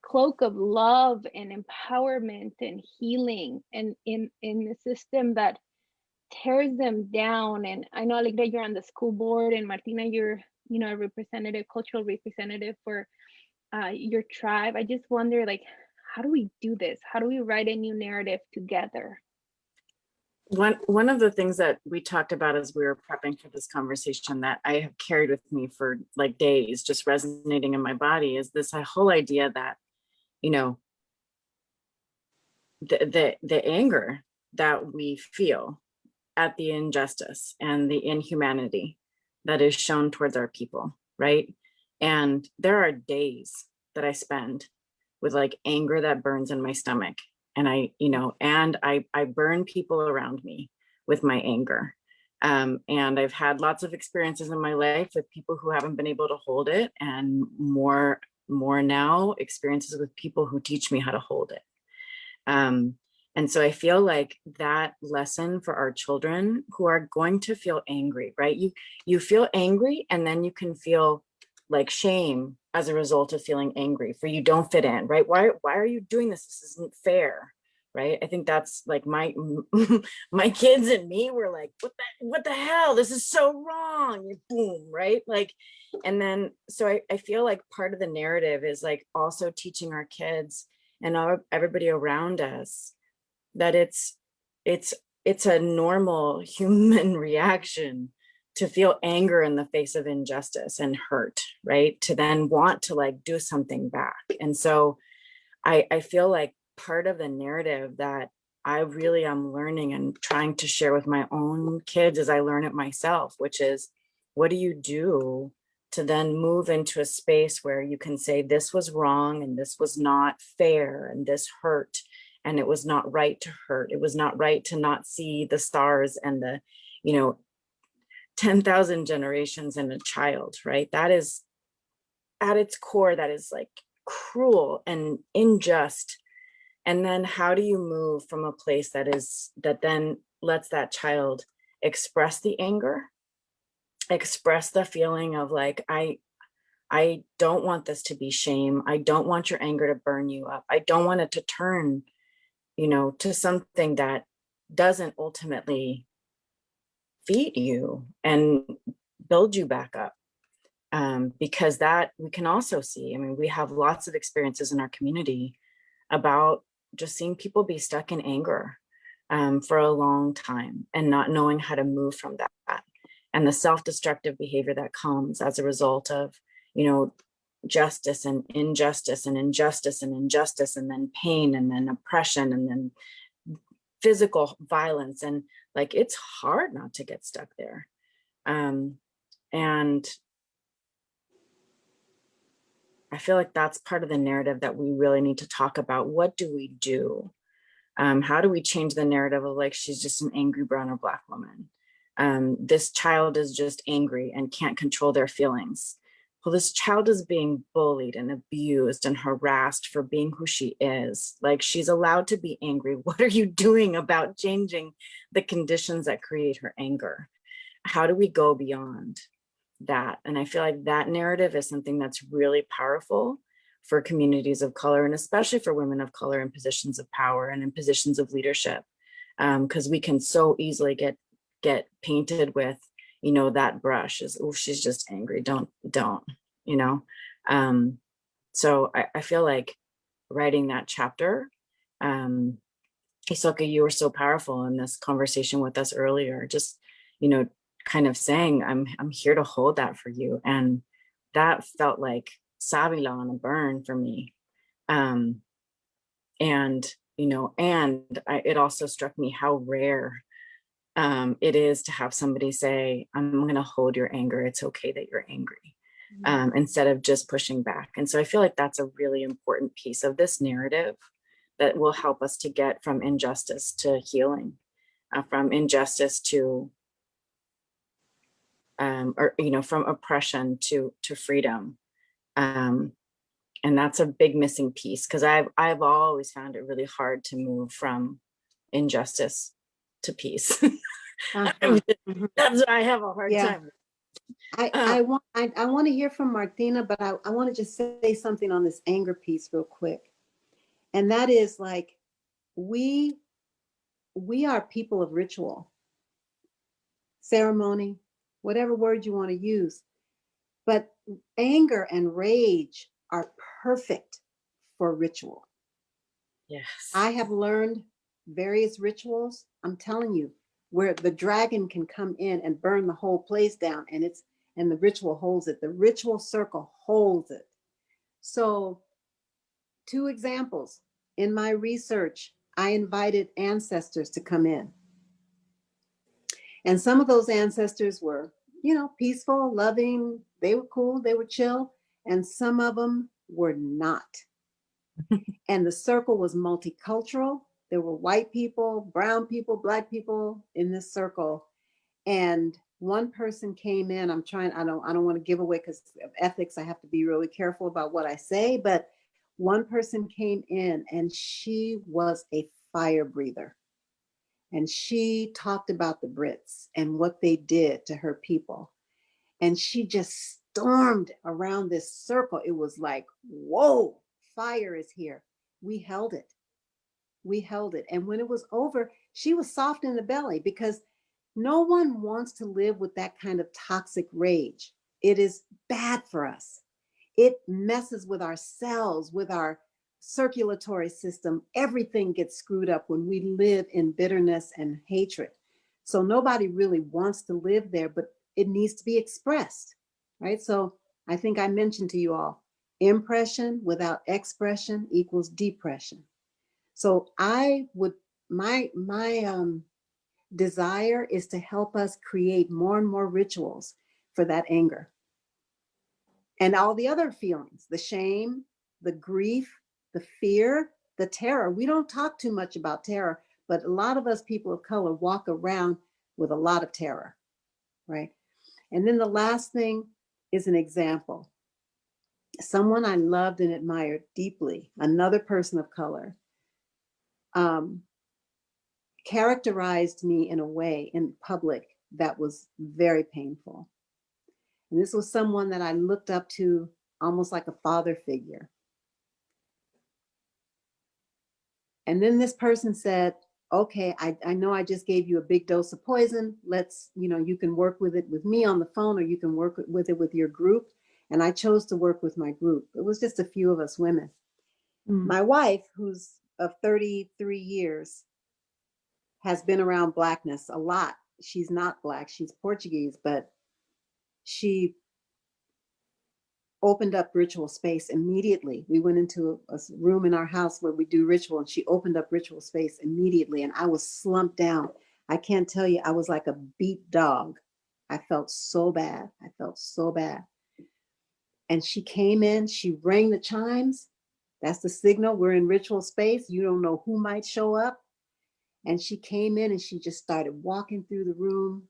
A: cloak of love and empowerment and healing, and in a system that tears them down? And I know, Alegría, you're on the school board, and Martina, you're a representative, cultural representative for your tribe. I just wonder, like, how do we do this? How do we write a new narrative together?
F: One of the things that we talked about as we were prepping for this conversation that I have carried with me for like days, just resonating in my body, is this whole idea that, the anger that we feel at the injustice and the inhumanity that is shown towards our people, right? And there are days that I spend with like anger that burns in my stomach. And I burn people around me with my anger. And I've had lots of experiences in my life with people who haven't been able to hold it, and more now experiences with people who teach me how to hold it. And so I feel like that lesson for our children who are going to feel angry, right? You feel angry, and then you can feel like shame as a result of feeling angry, for you don't fit in, right? Why are you doing this? This isn't fair, right? I think that's like my kids and me were like, what the hell? This is so wrong. Boom, right? Like, and then, so I feel like part of the narrative is like also teaching our kids and everybody around us that it's a normal human reaction to feel anger in the face of injustice and hurt, right? To then want to like do something back. And so I feel like part of the narrative that I really am learning and trying to share with my own kids as I learn it myself, which is, what do you do to then move into a space where you can say, this was wrong and this was not fair and this hurt and it was not right to hurt. It was not right to not see the stars and the, 10,000 generations in a child, right? That is at its core, that is like cruel and unjust. And then how do you move from a place that then lets that child express the anger, express the feeling of like, I don't want this to be shame. I don't want your anger to burn you up. I don't want it to turn, to something that doesn't ultimately feed you and build you back up. Because that we can also see, we have lots of experiences in our community about just seeing people be stuck in anger for a long time and not knowing how to move from that. And the self-destructive behavior that comes as a result of, justice and injustice and injustice and injustice, and then pain, and then oppression, and then physical violence. And like, it's hard not to get stuck there. And I feel like that's part of the narrative that we really need to talk about. What do we do? How do we change the narrative of like, she's just an angry brown or Black woman? This child is just angry and can't control their feelings. well, this child is being bullied and abused and harassed for being who she is. Like, she's allowed to be angry. What are you doing about changing the conditions that create her anger? How do we go beyond that? And I feel like that narrative is something that's really powerful for communities of color, and especially for women of color in positions of power and in positions of leadership, because we can so easily get painted with, you know, that brush is, oh, she's just angry. Don't, you know? So I feel like writing that chapter, Isoke, you were so powerful in this conversation with us earlier, just, you know, kind of saying, I'm here to hold that for you. And that felt like Savila on a burn for me. And, you know, it also struck me how rare it is to have somebody say, I'm going to hold your anger. It's okay that you're angry, instead of just pushing back. And so I feel like that's a really important piece of this narrative that will help us to get from injustice to healing, from injustice to, or, you know, from oppression to freedom. And that's a big missing piece, because I've always found it really hard to move from injustice to peace. That's I have a hard time.
C: I want to hear from Martina, but I want to just say something on this anger piece real quick. And that is, like, we are people of ritual, ceremony, whatever word you want to use. But anger and rage are perfect for ritual.
F: Yes.
C: I have learned various rituals, I'm telling you, where the dragon can come in and burn the whole place down, and the ritual holds it. The ritual circle holds it. So, 2 examples. In my research, I invited ancestors to come in. And some of those ancestors were, you know, peaceful, loving, they were cool, they were chill, and some of them were not. And the circle was multicultural. There were white people, brown people, black people in this circle. And one person came in, I don't want to give away, because of ethics, I have to be really careful about what I say, but one person came in and she was a fire breather. And she talked about the Brits and what they did to her people. And she just stormed around this circle. It was like, whoa, fire is here. We held it. We held it. And when it was over, she was soft in the belly, because no one wants to live with that kind of toxic rage. It is bad for us. It messes with our cells, with our circulatory system. Everything gets screwed up when we live in bitterness and hatred. So nobody really wants to live there, but it needs to be expressed, right? So I think I mentioned to you all, impression without expression equals depression. So my desire is to help us create more and more rituals for that anger. And all the other feelings, the shame, the grief, the fear, the terror. We don't talk too much about terror, but a lot of us people of color walk around with a lot of terror, right? And then the last thing is an example. Someone I loved and admired deeply, another person of color, characterized me in a way in public that was very painful. And this was someone that I looked up to almost like a father figure. And then this person said, okay, I know I just gave you a big dose of poison. Let's, you can work with it with me on the phone, or you can work with it with your group. And I chose to work with my group. It was just a few of us women. My wife, who's of 33 years, has been around Blackness a lot. She's not Black, she's Portuguese, but she opened up ritual space immediately. We went into a room in our house where we do ritual, and she opened up ritual space immediately. And I was slumped down. I can't tell you, I was like a beat dog. I felt so bad. I felt so bad. And she came in, she rang the chimes. That's the signal. We're in ritual space. You don't know who might show up. And she came in and she just started walking through the room,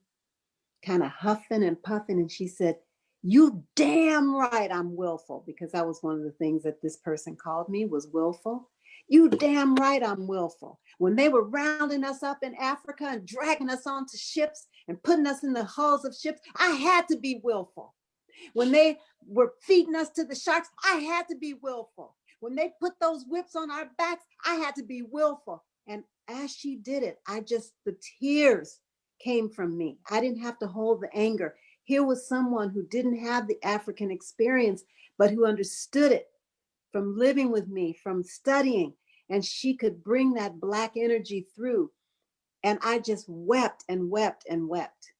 C: kind of huffing and puffing. And she said, You damn right I'm willful, because that was one of the things that this person called me, was willful. You damn right I'm willful. When they were rounding us up in Africa and dragging us onto ships and putting us in the hulls of ships, I had to be willful. When they were feeding us to the sharks, I had to be willful. When they put those whips on our backs, I had to be willful. And as she did it, the tears came from me. I didn't have to hold the anger. Here was someone who didn't have the African experience, but who understood it from living with me, from studying, and she could bring that Black energy through. And I just wept and wept and wept.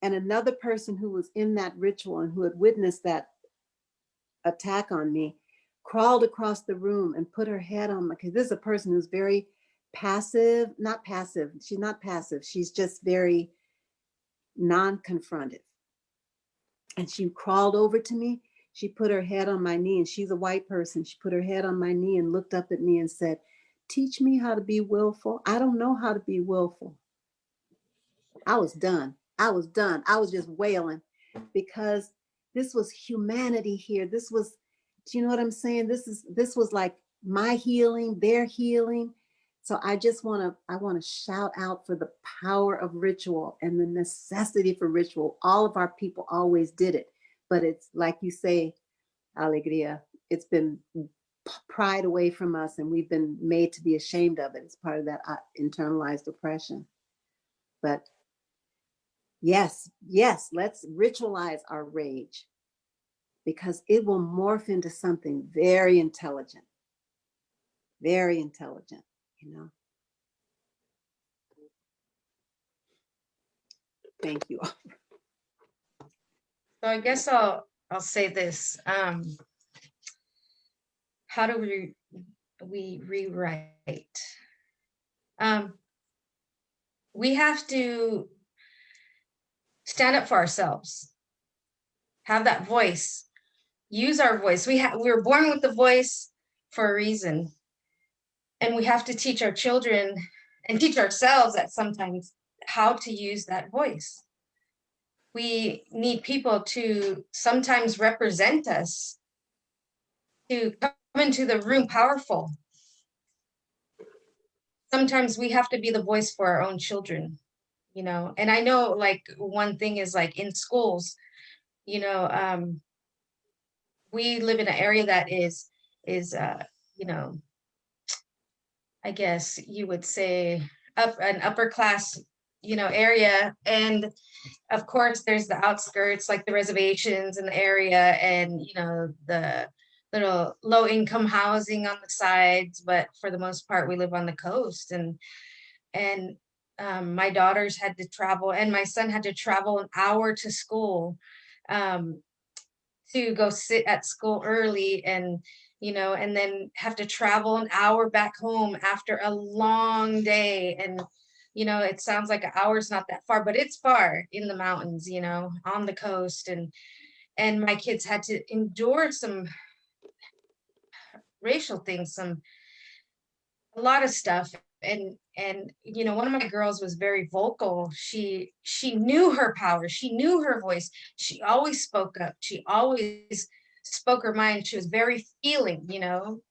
C: And another person who was in that ritual and who had witnessed that attack on me crawled across the room and put her head on my, because this is a person who's very passive, not passive. She's not passive. She's just very non-confrontive. And she crawled over to me. She put her head on my knee, and she's a white person. She put her head on my knee and looked up at me and said, "Teach me how to be willful. I don't know how to be willful." I was done. I was done. I was just wailing, because this was humanity here. This was, do you know what I'm saying? This was like my healing, their healing. So I want to shout out for the power of ritual and the necessity for ritual. All of our people always did it, but it's like you say, Alegría, it's been pried away from us, and we've been made to be ashamed of it. It's part of that internalized oppression. But yes, let's ritualize our rage, because it will morph into something very intelligent, you know. Thank you.
E: So I guess I'll say this. How do we rewrite? We have to stand up for ourselves, have that voice, use our voice. We were born with the voice for a reason, and we have to teach our children and teach ourselves at sometimes how to use that voice. We need people to sometimes represent us, to come into the room powerful. Sometimes we have to be the voice for our own children, you know. And I know, like, one thing is, like, in schools, you know, we live in an area that is you know, I guess you would say an upper class, you know, area. And of course there's the outskirts, like the reservations in the area, and, you know, the little low income housing on the sides. But for the most part, we live on the coast. And my daughters had to travel, and my son had to travel an hour to school, to go sit at school early, and, you know, and then have to travel an hour back home after a long day. And, you know, it sounds like an hour's not that far, but it's far in the mountains, you know, on the coast. And my kids had to endure some racial things, a lot of stuff. And you know, one of my girls was very vocal. She knew her power. She knew her voice. She always spoke up. She always spoke her mind. She was very feeling, you know.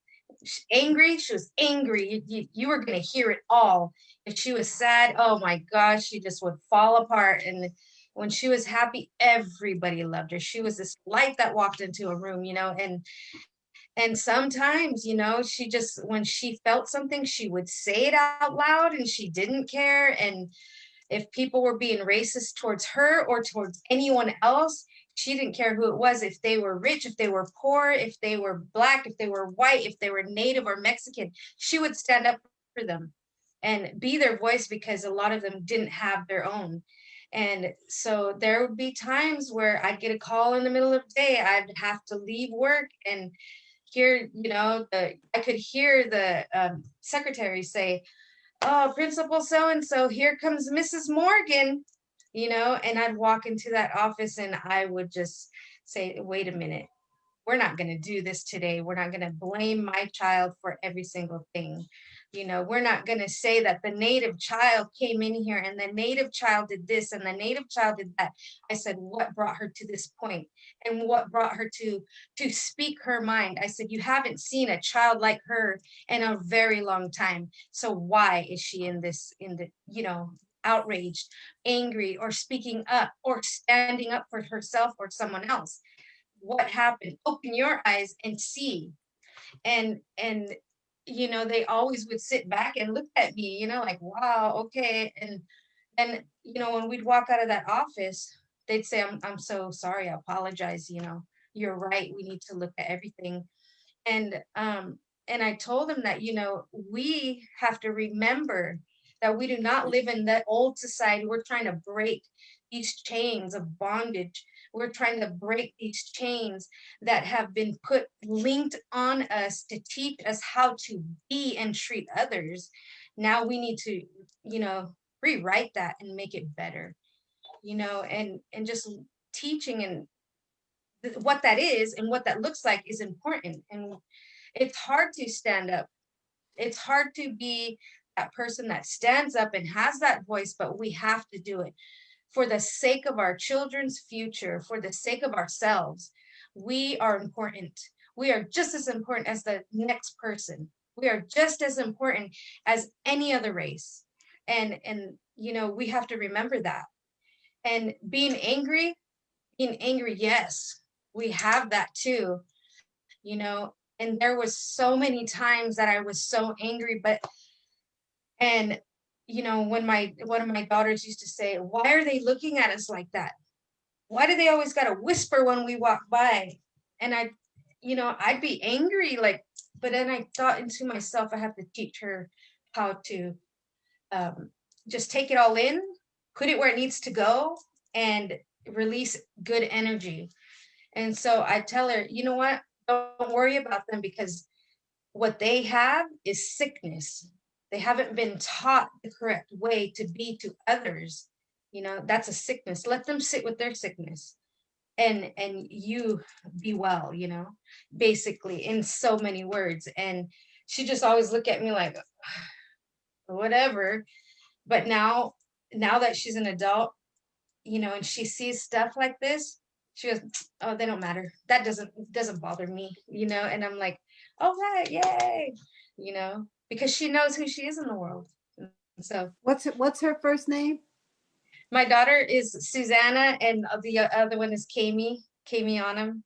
E: Angry, she was angry. You were going to hear it all. If she was sad, oh my gosh, she just would fall apart. And when she was happy, everybody loved her. She was this light that walked into a room, you know. And sometimes, you know, she just, when she felt something, she would say it out loud, and she didn't care. And if people were being racist towards her or towards anyone else, she didn't care who it was. If they were rich, if they were poor, if they were Black, if they were white, if they were Native or Mexican, she would stand up for them and be their voice, because a lot of them didn't have their own. And so there would be times where I'd get a call in the middle of the day. I'd have to leave work and hear, you know, I could hear the secretary say, "Oh, Principal so-and-so, here comes Mrs. Morgan," you know. And I'd walk into that office and I would just say, "Wait a minute, we're not going to do this today. We're not going to blame my child for every single thing. You know, we're not going to say that the native child came in here and the native child did this and the native child did that. I said, what brought her to this point and what brought her to speak her mind? I said, you haven't seen a child like her in a very long time. So why is she in the, you know, outraged, angry, or speaking up or standing up for herself or someone else? What happened? Open your eyes and see. And you know, they always would sit back and look at me, you know, like, wow, okay. And you know, when we'd walk out of that office, they'd say, I'm so sorry, I apologize, you know, you're right, we need to look at everything. And I told them that, you know, we have to remember that we do not live in that old society. We're trying to break these chains of bondage. We're trying to break these chains that have been linked on us to teach us how to be and treat others. Now we need to, you know, rewrite that and make it better, you know, and just teaching and what that is and what that looks like is important. And it's hard to stand up. It's hard to be that person that stands up and has that voice, but we have to do it for the sake of our children's future, for the sake of ourselves. We are important. We are just as important as the next person. We are just as important as any other race. And you know, we have to remember that. And being angry, yes, we have that too, you know. And there was so many times that I was so angry, and you know, when one of my daughters used to say, why are they looking at us like that? Why do they always got to whisper when we walk by? And I, you know, I'd be angry, like, but then I thought into myself, I have to teach her how to just take it all in, put it where it needs to go, and release good energy. And so I tell her, you know what, don't worry about them, because what they have is sickness. They haven't been taught the correct way to be to others. You know, that's a sickness. Let them sit with their sickness and you be well, you know, basically, in so many words. And she just always look at me like, whatever. But now that she's an adult, you know, and she sees stuff like this, she goes, oh, they don't matter. That doesn't bother me, you know. And I'm like, all right, yay, you know, because she knows who she is in the world. So
C: What's her first name?
E: my daughter is Susanna, and the other one is Kami Onam.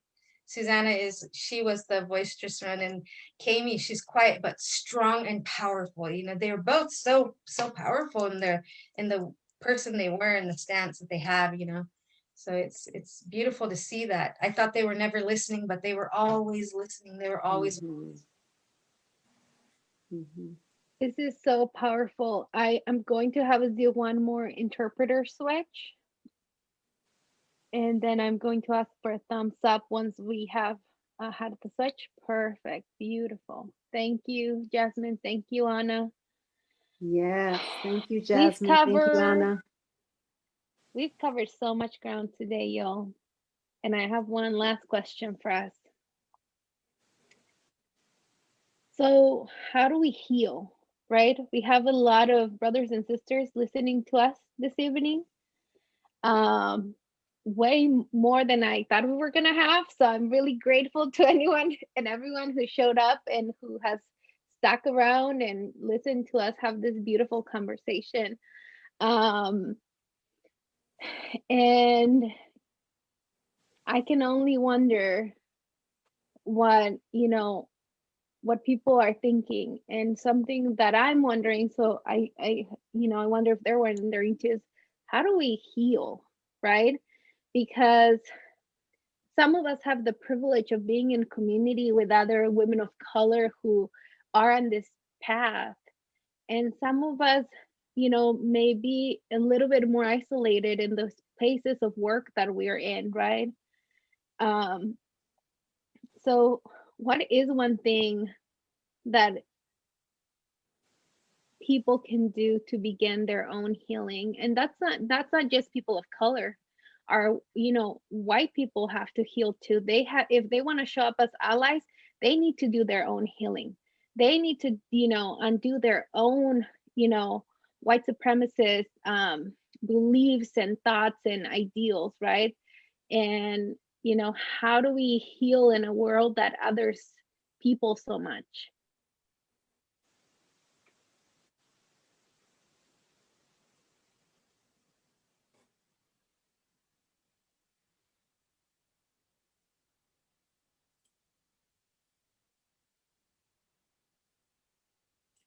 E: Susanna she was the boisterous one, and Kami, she's quiet but strong and powerful. You know, they were both so powerful in the person they were and the stance that they have, you know. So it's beautiful to see that. I thought they were never listening, but they were always listening. They were always.
A: This is so powerful. I am going to have us do one more interpreter switch. And then I'm going to ask for a thumbs up once we have had the switch. Perfect. Beautiful. Thank you, Jasmine. Thank you, Anna.
C: Yes. Thank you, Jasmine. Thank you, Anna.
A: We've covered so much ground today, y'all. And I have one last question for us. So how do we heal, right? We have a lot of brothers and sisters listening to us this evening. Way more than I thought we were gonna have. So I'm really grateful to anyone and everyone who showed up and who has stuck around and listened to us have this beautiful conversation. And I can only wonder what, you know, what people are thinking. And something that I'm wondering, so I you know, I wonder if they're wondering too, is how do we heal, right? Because some of us have the privilege of being in community with other women of color who are on this path. And some of us, you know, may be a little bit more isolated in those places of work that we're in, right? So what is one thing that people can do to begin their own healing? And that's not just people of color. Our, you know, white people have to heal too. They have, if they want to show up as allies, they need to do their own healing. they need to, undo their own, white supremacist beliefs and thoughts and ideals, right? And, how do we heal in a world that others people so much?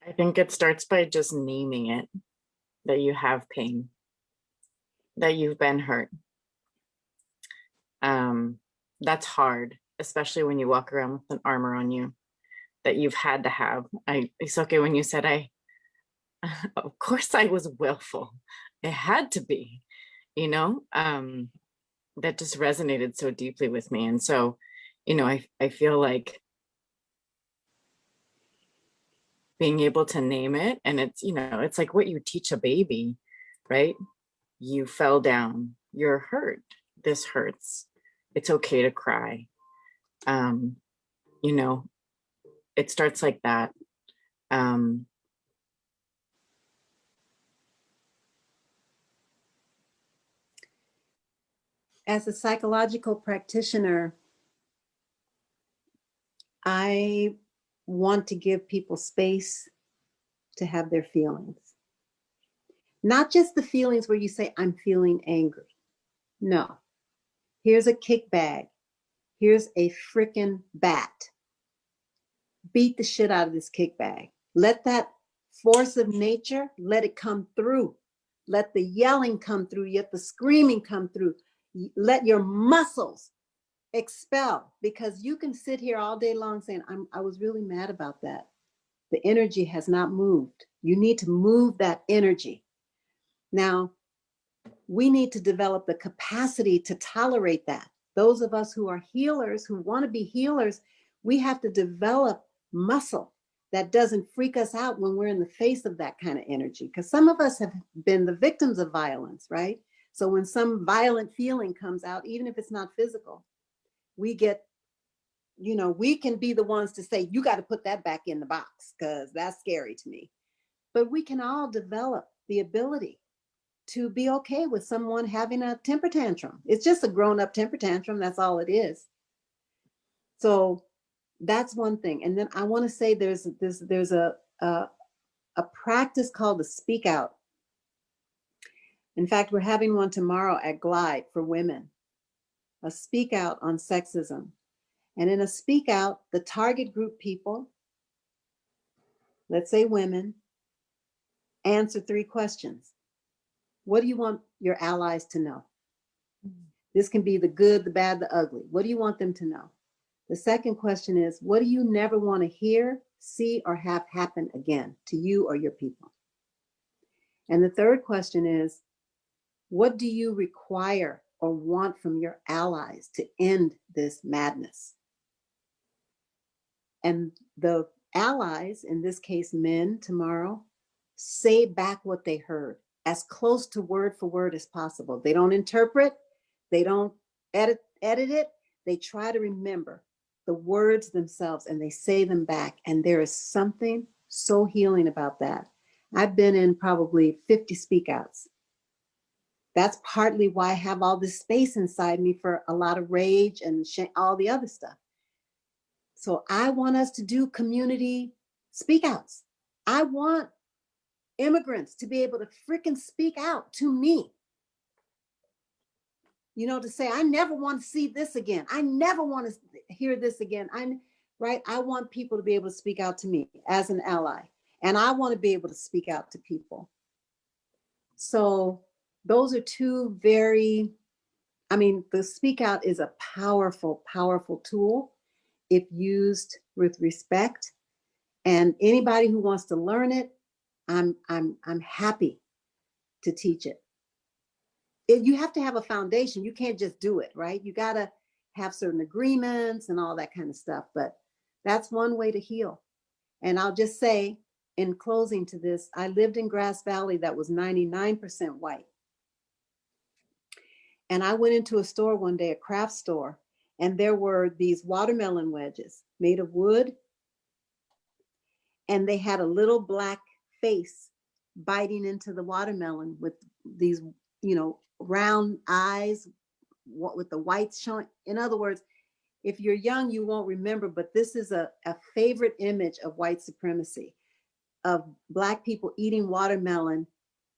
F: I think it starts by just naming it, that you have pain, that you've been hurt. That's hard, especially when you walk around with an armor on you that you've had to have. Isoke, when you said of course I was willful. It had to be, that just resonated so deeply with me. And so, I feel like being able to name it, and it's like what you teach a baby, right? You fell down, you're hurt, this hurts. It's okay to cry. It starts like that.
C: As a psychological practitioner, I want to give people space to have their feelings. Not just the feelings where you say, I'm feeling angry. No. Here's a kick bag. Here's a freaking bat. Beat the shit out of this kick bag. Let that force of nature, let it come through. Let the yelling come through, let the screaming come through. Let your muscles expel, because you can sit here all day long saying, I was really mad about that. The energy has not moved. You need to move that energy. Now, we need to develop the capacity to tolerate that. Those of us who are healers, who want to be healers, we have to develop muscle that doesn't freak us out when we're in the face of that kind of energy. Because some of us have been the victims of violence, right? So when some violent feeling comes out, even if it's not physical, we get, we can be the ones to say, you got to put that back in the box because that's scary to me. But we can all develop the ability to be okay with someone having a temper tantrum. It's just a grown-up temper tantrum. That's all it is. So that's one thing. And then I want to say there's a practice called the speak out. In fact, we're having one tomorrow at Glide for women, a speak out on sexism. And in a speak out, the target group people, let's say women, answer 3 questions. What do you want your allies to know? This can be the good, the bad, the ugly. What do you want them to know? The second question is, what do you never want to hear, see, or have happen again to you or your people? And the third question is, what do you require or want from your allies to end this madness? And the allies, in this case, men tomorrow, say back what they heard as close to word for word as possible. They don't interpret, they don't edit it. They try to remember the words themselves and they say them back. And there is something so healing about that. I've been in probably 50 speak outs. That's partly why I have all this space inside me for a lot of rage and all the other stuff. So I want us to do community speak outs. I want immigrants to be able to freaking speak out to me. To say, I never want to see this again. I never want to hear this again. I want people to be able to speak out to me as an ally. And I want to be able to speak out to people. So those are two the speak out is a powerful, powerful tool if used with respect. And anybody who wants to learn it, I'm happy to teach it. You have to have a foundation. You can't just do it, right? You got to have certain agreements and all that kind of stuff. But that's one way to heal. And I'll just say, in closing to this, I lived in Grass Valley that was 99% white. And I went into a store one day, a craft store, and there were these watermelon wedges made of wood. and they had a little black face biting into the watermelon with these, you know, round eyes, with the whites showing. In other words, if you're young, you won't remember, but this is a favorite image of white supremacy, of Black people eating watermelon,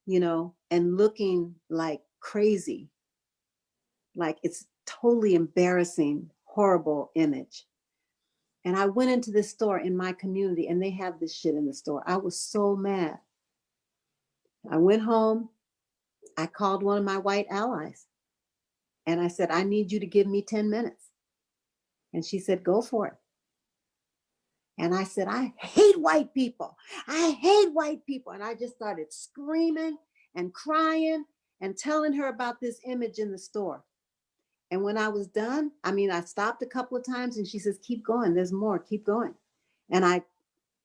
C: you know, and looking like crazy. Like, it's totally embarrassing, horrible image. And I went into this store in my community and they have this shit in the store. I was so mad. I went home, I called one of my white allies and I said, I need you to give me 10 minutes. And she said, go for it. And I said, I hate white people. I hate white people. And I just started screaming and crying and telling her about this image in the store. And when I was done, I mean, I stopped a couple of times and she says, keep going, there's more, keep going. And I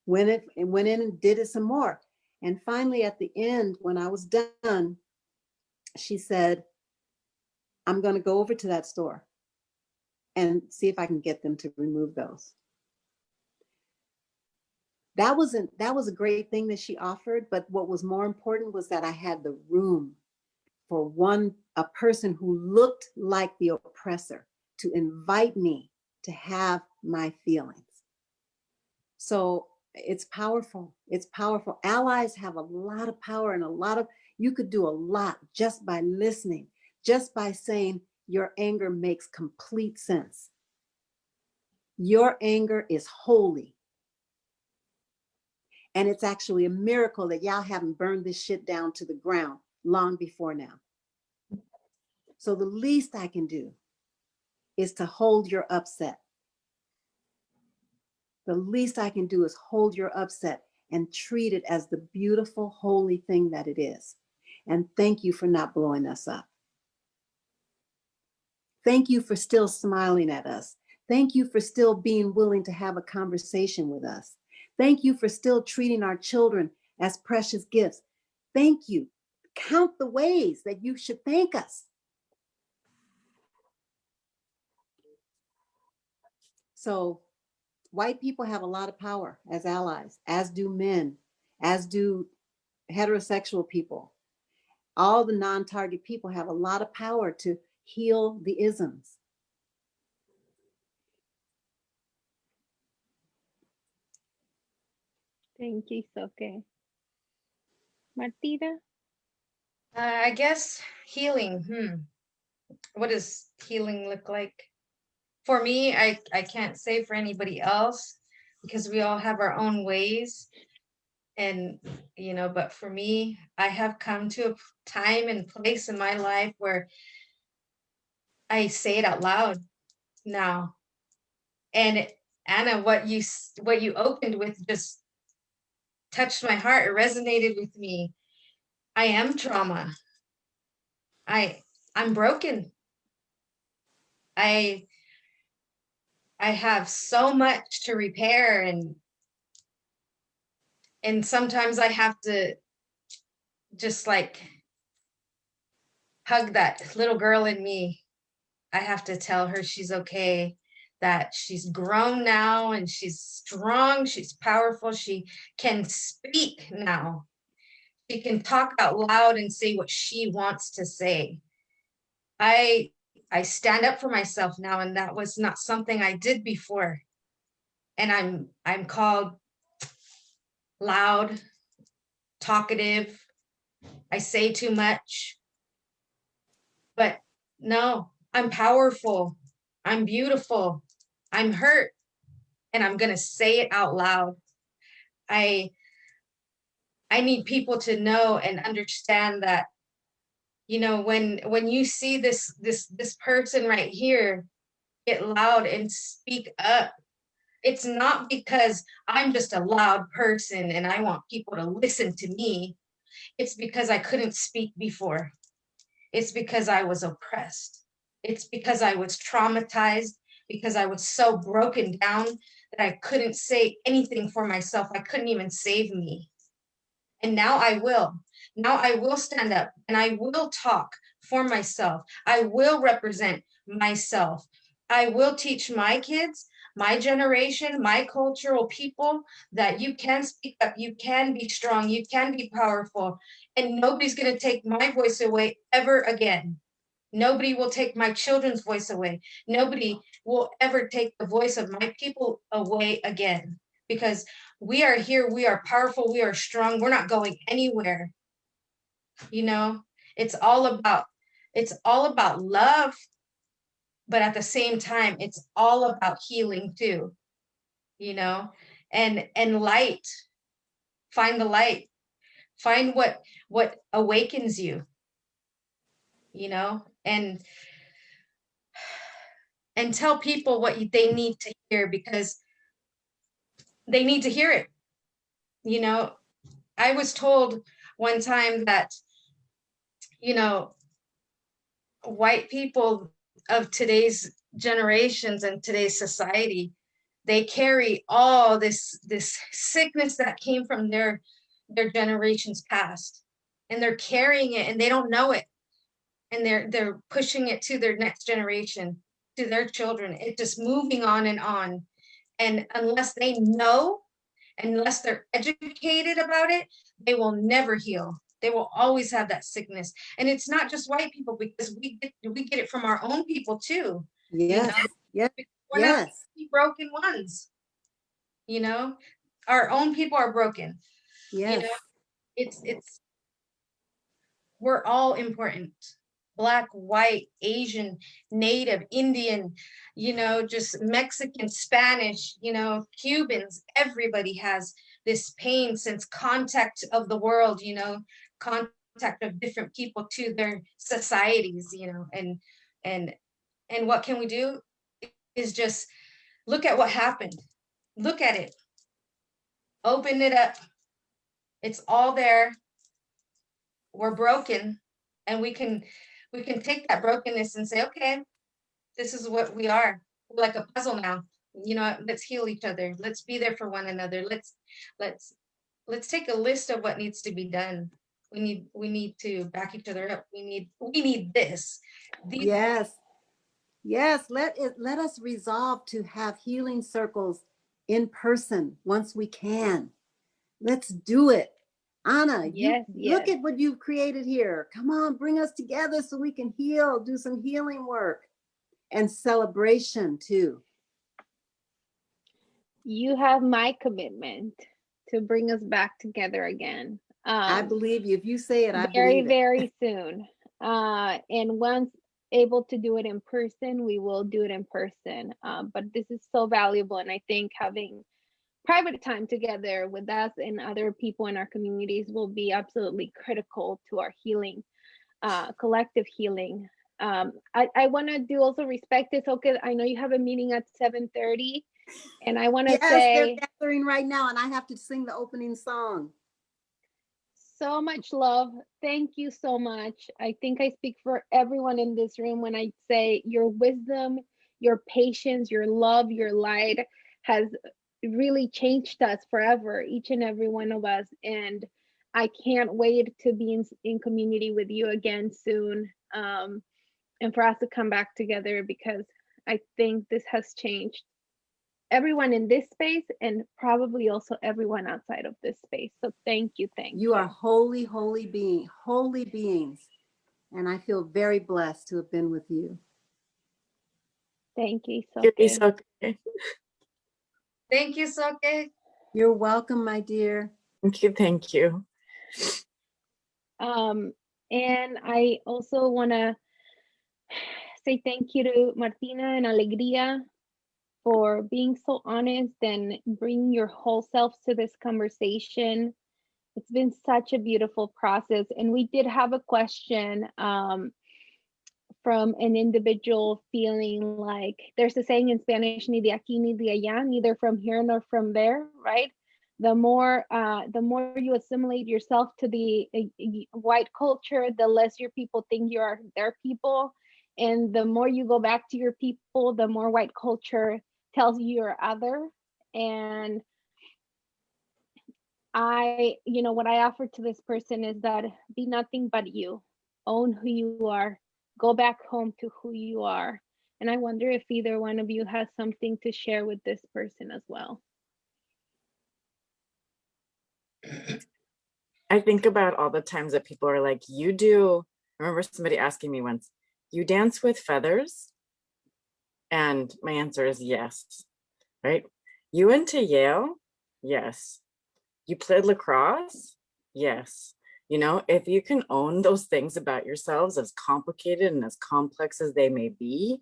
C: went in and did it some more. And finally at the end, when I was done, she said, I'm gonna go over to that store and see if I can get them to remove those. That was a great thing that she offered, but what was more important was that I had the room for a person who looked like the oppressor to invite me to have my feelings. So it's powerful. It's powerful. Allies have a lot of power and you could do a lot just by listening, just by saying your anger makes complete sense. Your anger is holy. And it's actually a miracle that y'all haven't burned this shit down to the ground long before now. So the least I can do is to hold your upset. The least I can do is hold your upset and treat it as the beautiful, holy thing that it is. And thank you for not blowing us up. Thank you for still smiling at us. Thank you for still being willing to have a conversation with us. Thank you for still treating our children as precious gifts. Thank you. Count the ways that you should thank us. So white people have a lot of power as allies, as do men, as do heterosexual people. All the non-target people have a lot of power to heal the isms.
A: Thank you, Isoke. Martina?
E: I guess healing. What does healing look like? For me, I can't say for anybody else because we all have our own ways. And, you know, but for me, I have come to a time and place in my life where I say it out loud now. And Anna, what you opened with just touched my heart. It resonated with me. I am trauma. I'm broken. I have so much to repair, and sometimes I have to just like hug that little girl in me. I have to tell her she's okay, that she's grown now and she's strong, she's powerful, she can speak now. She can talk out loud and say what she wants to say. I stand up for myself now, and that was not something I did before. And I'm called loud, talkative. I say too much. But no, I'm powerful. I'm beautiful. I'm hurt. And I'm going to say it out loud. I need people to know and understand that, you know, when you see this person right here get loud and speak up, it's not because I'm just a loud person and I want people to listen to me. It's because I couldn't speak before. It's because I was oppressed. It's because I was traumatized, because I was so broken down that I couldn't say anything for myself. I couldn't even save me. And now I will. Now I will stand up and I will talk for myself. I will represent myself. I will teach my kids. my generation, my cultural people, that you can speak up, you can be strong, you can be powerful, and nobody's going to take my voice away ever again. Nobody will take my children's voice away. Nobody will ever take the voice of my people away again, because we are here, we are powerful, we are strong, we're not going anywhere. You know, it's all about love, but at the same time, it's all about healing too, you know, and light. Find the light. Find what awakens you, you know, and tell people what they need to hear, because they need to hear it. You know, I was told one time that, you know, white people of today's generations and today's society, they carry all this sickness that came from their generations past, and they're carrying it and they don't know it, and they're pushing it to their next generation, to their children. It's just moving on, and unless they know, unless they're educated about it, they will never heal. They will always have that sickness. And it's not just white people, because we get it from our own people too.
C: Yes,
E: You know?
C: yes,
E: We're not
C: yes.
E: the broken ones. You know, our own people are broken.
C: Yes.
E: You know, it's we're all important. Black, white, Asian, Native, Indian, you know, just Mexican, Spanish, you know, Cubans, everybody has this pain since contact of the world, you know, contact of different people to their societies, you know, and what can we do is just look at what happened. Look at it. Open it up. It's all there. We're broken, and we can take that brokenness and say, okay, this is what we are. We're like a puzzle now. You know, let's heal each other. Let's be there for one another. Let's take a list of what needs to be done. We need to back each other up. We need this.
C: Yes. Yes. Let us resolve to have healing circles in person once we can. Let's do it. Anna,
A: Yes,
C: look
A: yes.
C: at what you've created here. Come on, bring us together so we can heal, do some healing work and celebration too.
A: You have my commitment to bring us back together again.
C: I believe you. If you say it, I
A: Very,
C: believe it.
A: very soon. And once able to do it in person, we will do it in person. But this is so valuable, and I think having private time together with us and other people in our communities will be absolutely critical to our healing, collective healing. I want to do also respect this. Okay, I know you have a meeting at 7:30, and I want to
C: Yes,
A: say
C: they're gathering right now, and I have to sing the opening song.
A: so much love. Thank you so much. I think I speak for everyone in this room when I say your wisdom, your patience, your love, your light has really changed us forever, each and every one of us. And I can't wait to be in community with you again soon, and for us to come back together, because I think this has changed everyone in this space and probably also everyone outside of this space. So thank you.
C: You are holy, holy beings. And I feel very blessed to have been with you.
A: Thank you,
F: Isoke.
E: Thank you, Soke.
C: You're welcome, my dear.
F: Thank you.
A: And I also want to say thank you to Martina and Alegría for being so honest and bringing your whole selves to this conversation. It's been such a beautiful process. And we did have a question from an individual feeling like, there's a saying in Spanish, ni de aquí ni de allá, neither from here nor from there, right? The more you assimilate yourself to the white culture, the less your people think you are their people. And the more you go back to your people, the more white culture tells you you're other. And what I offer to this person is that be nothing but you. Own who you are. Go back home to who you are. And I wonder if either one of you has something to share with this person as well.
F: I think about all the times that people are like, you do, I remember somebody asking me once, you dance with feathers? And my answer is yes, right? You went to Yale? Yes. You played lacrosse? Yes. You know, if you can own those things about yourselves, as complicated and as complex as they may be,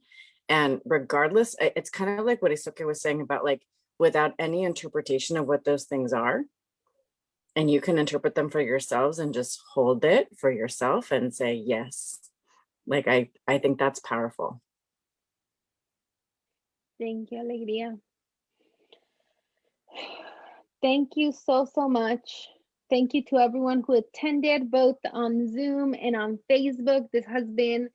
F: and regardless, it's kind of like what Isoke was saying about like, without any interpretation of what those things are, and you can interpret them for yourselves and just hold it for yourself and say, yes. Like, I think that's powerful.
A: Thank you, Alegría. Thank you so much. Thank you to everyone who attended both on Zoom and on Facebook. This has been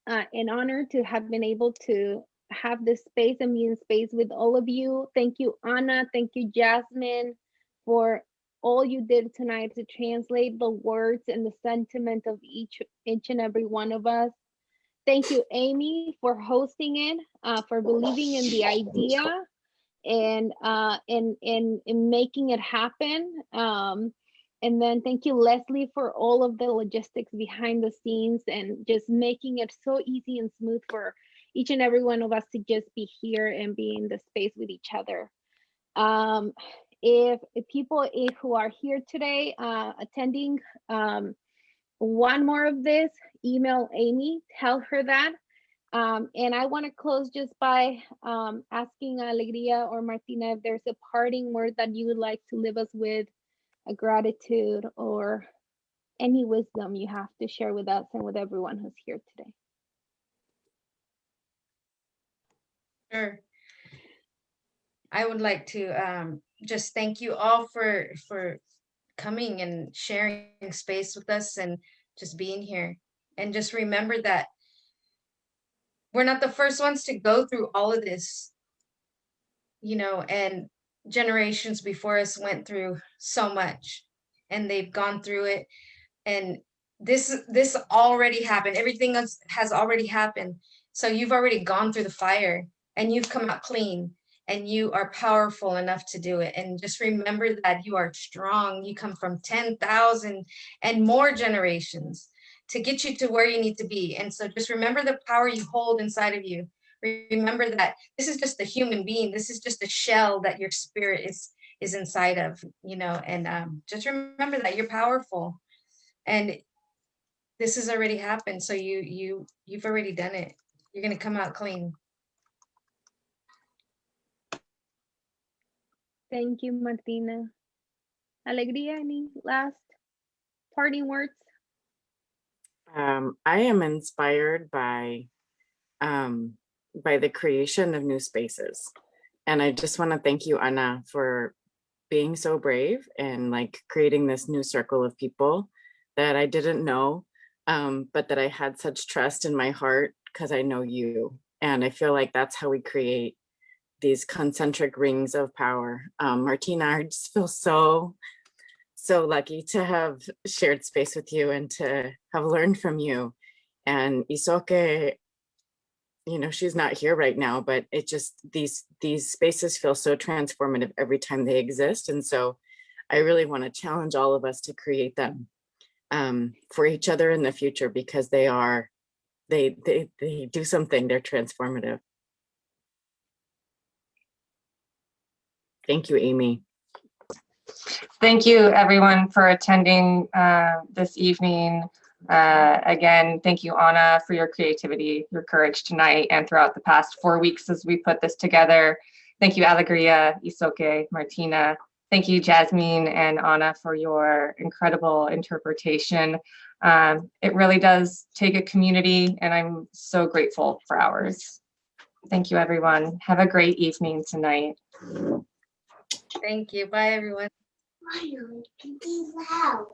A: an honor to have been able to have this space and be in space with all of you. Thank you, Anna. Thank you, Jasmine, for all you did tonight to translate the words and the sentiment of each and every one of us. Thank you, Amy, for hosting it, for believing in the idea and in making it happen. And then thank you, Leslie, for all of the logistics behind the scenes and just making it so easy and smooth for each and every one of us to just be here and be in the space with each other. If people who are here today attending one more of this, email Amy, tell her that. And I want to close just by asking Alegría or Martina if there's a parting word that you would like to leave us with, a gratitude or any wisdom you have to share with us and with everyone who's here today.
E: Sure. I would like to just thank you all for coming and sharing space with us and just being here. And just remember that we're not the first ones to go through all of this, you know, and generations before us went through so much and they've gone through it. And this already happened. Everything else has already happened. So you've already gone through the fire and you've come out clean and you are powerful enough to do it. And just remember that you are strong. You come from 10,000 and more generations to get you to where you need to be. And so just remember the power you hold inside of you. Remember that this is just a human being. This is just a shell that your spirit is inside of, you know, and just remember that you're powerful. And this has already happened. So you've already done it. You're going to come out clean.
A: Thank you, Martina. Alegría, any last parting words?
F: I am inspired by the creation of new spaces. And I just want to thank you, Anna, for being so brave and like creating this new circle of people that I didn't know, but that I had such trust in my heart because I know you. And I feel like that's how we create these concentric rings of power. Martina, I just feel so lucky to have shared space with you and to have learned from you. And Isoke, you know, she's not here right now, but it just, these spaces feel so transformative every time they exist. And so I really want to challenge all of us to create them for each other in the future, because they do something, they're transformative. Thank you, Amy.
D: Thank you, everyone, for attending this evening. Again, thank you, Anna, for your creativity, your courage tonight and throughout the past 4 weeks as we put this together. Thank you, Alegría, Isoke, Martina. Thank you, Jasmine and Anna, for your incredible interpretation. It really does take a community, and I'm so grateful for ours. Thank you, everyone. Have a great evening tonight.
E: Thank you. Bye, everyone.
G: Why are you loud?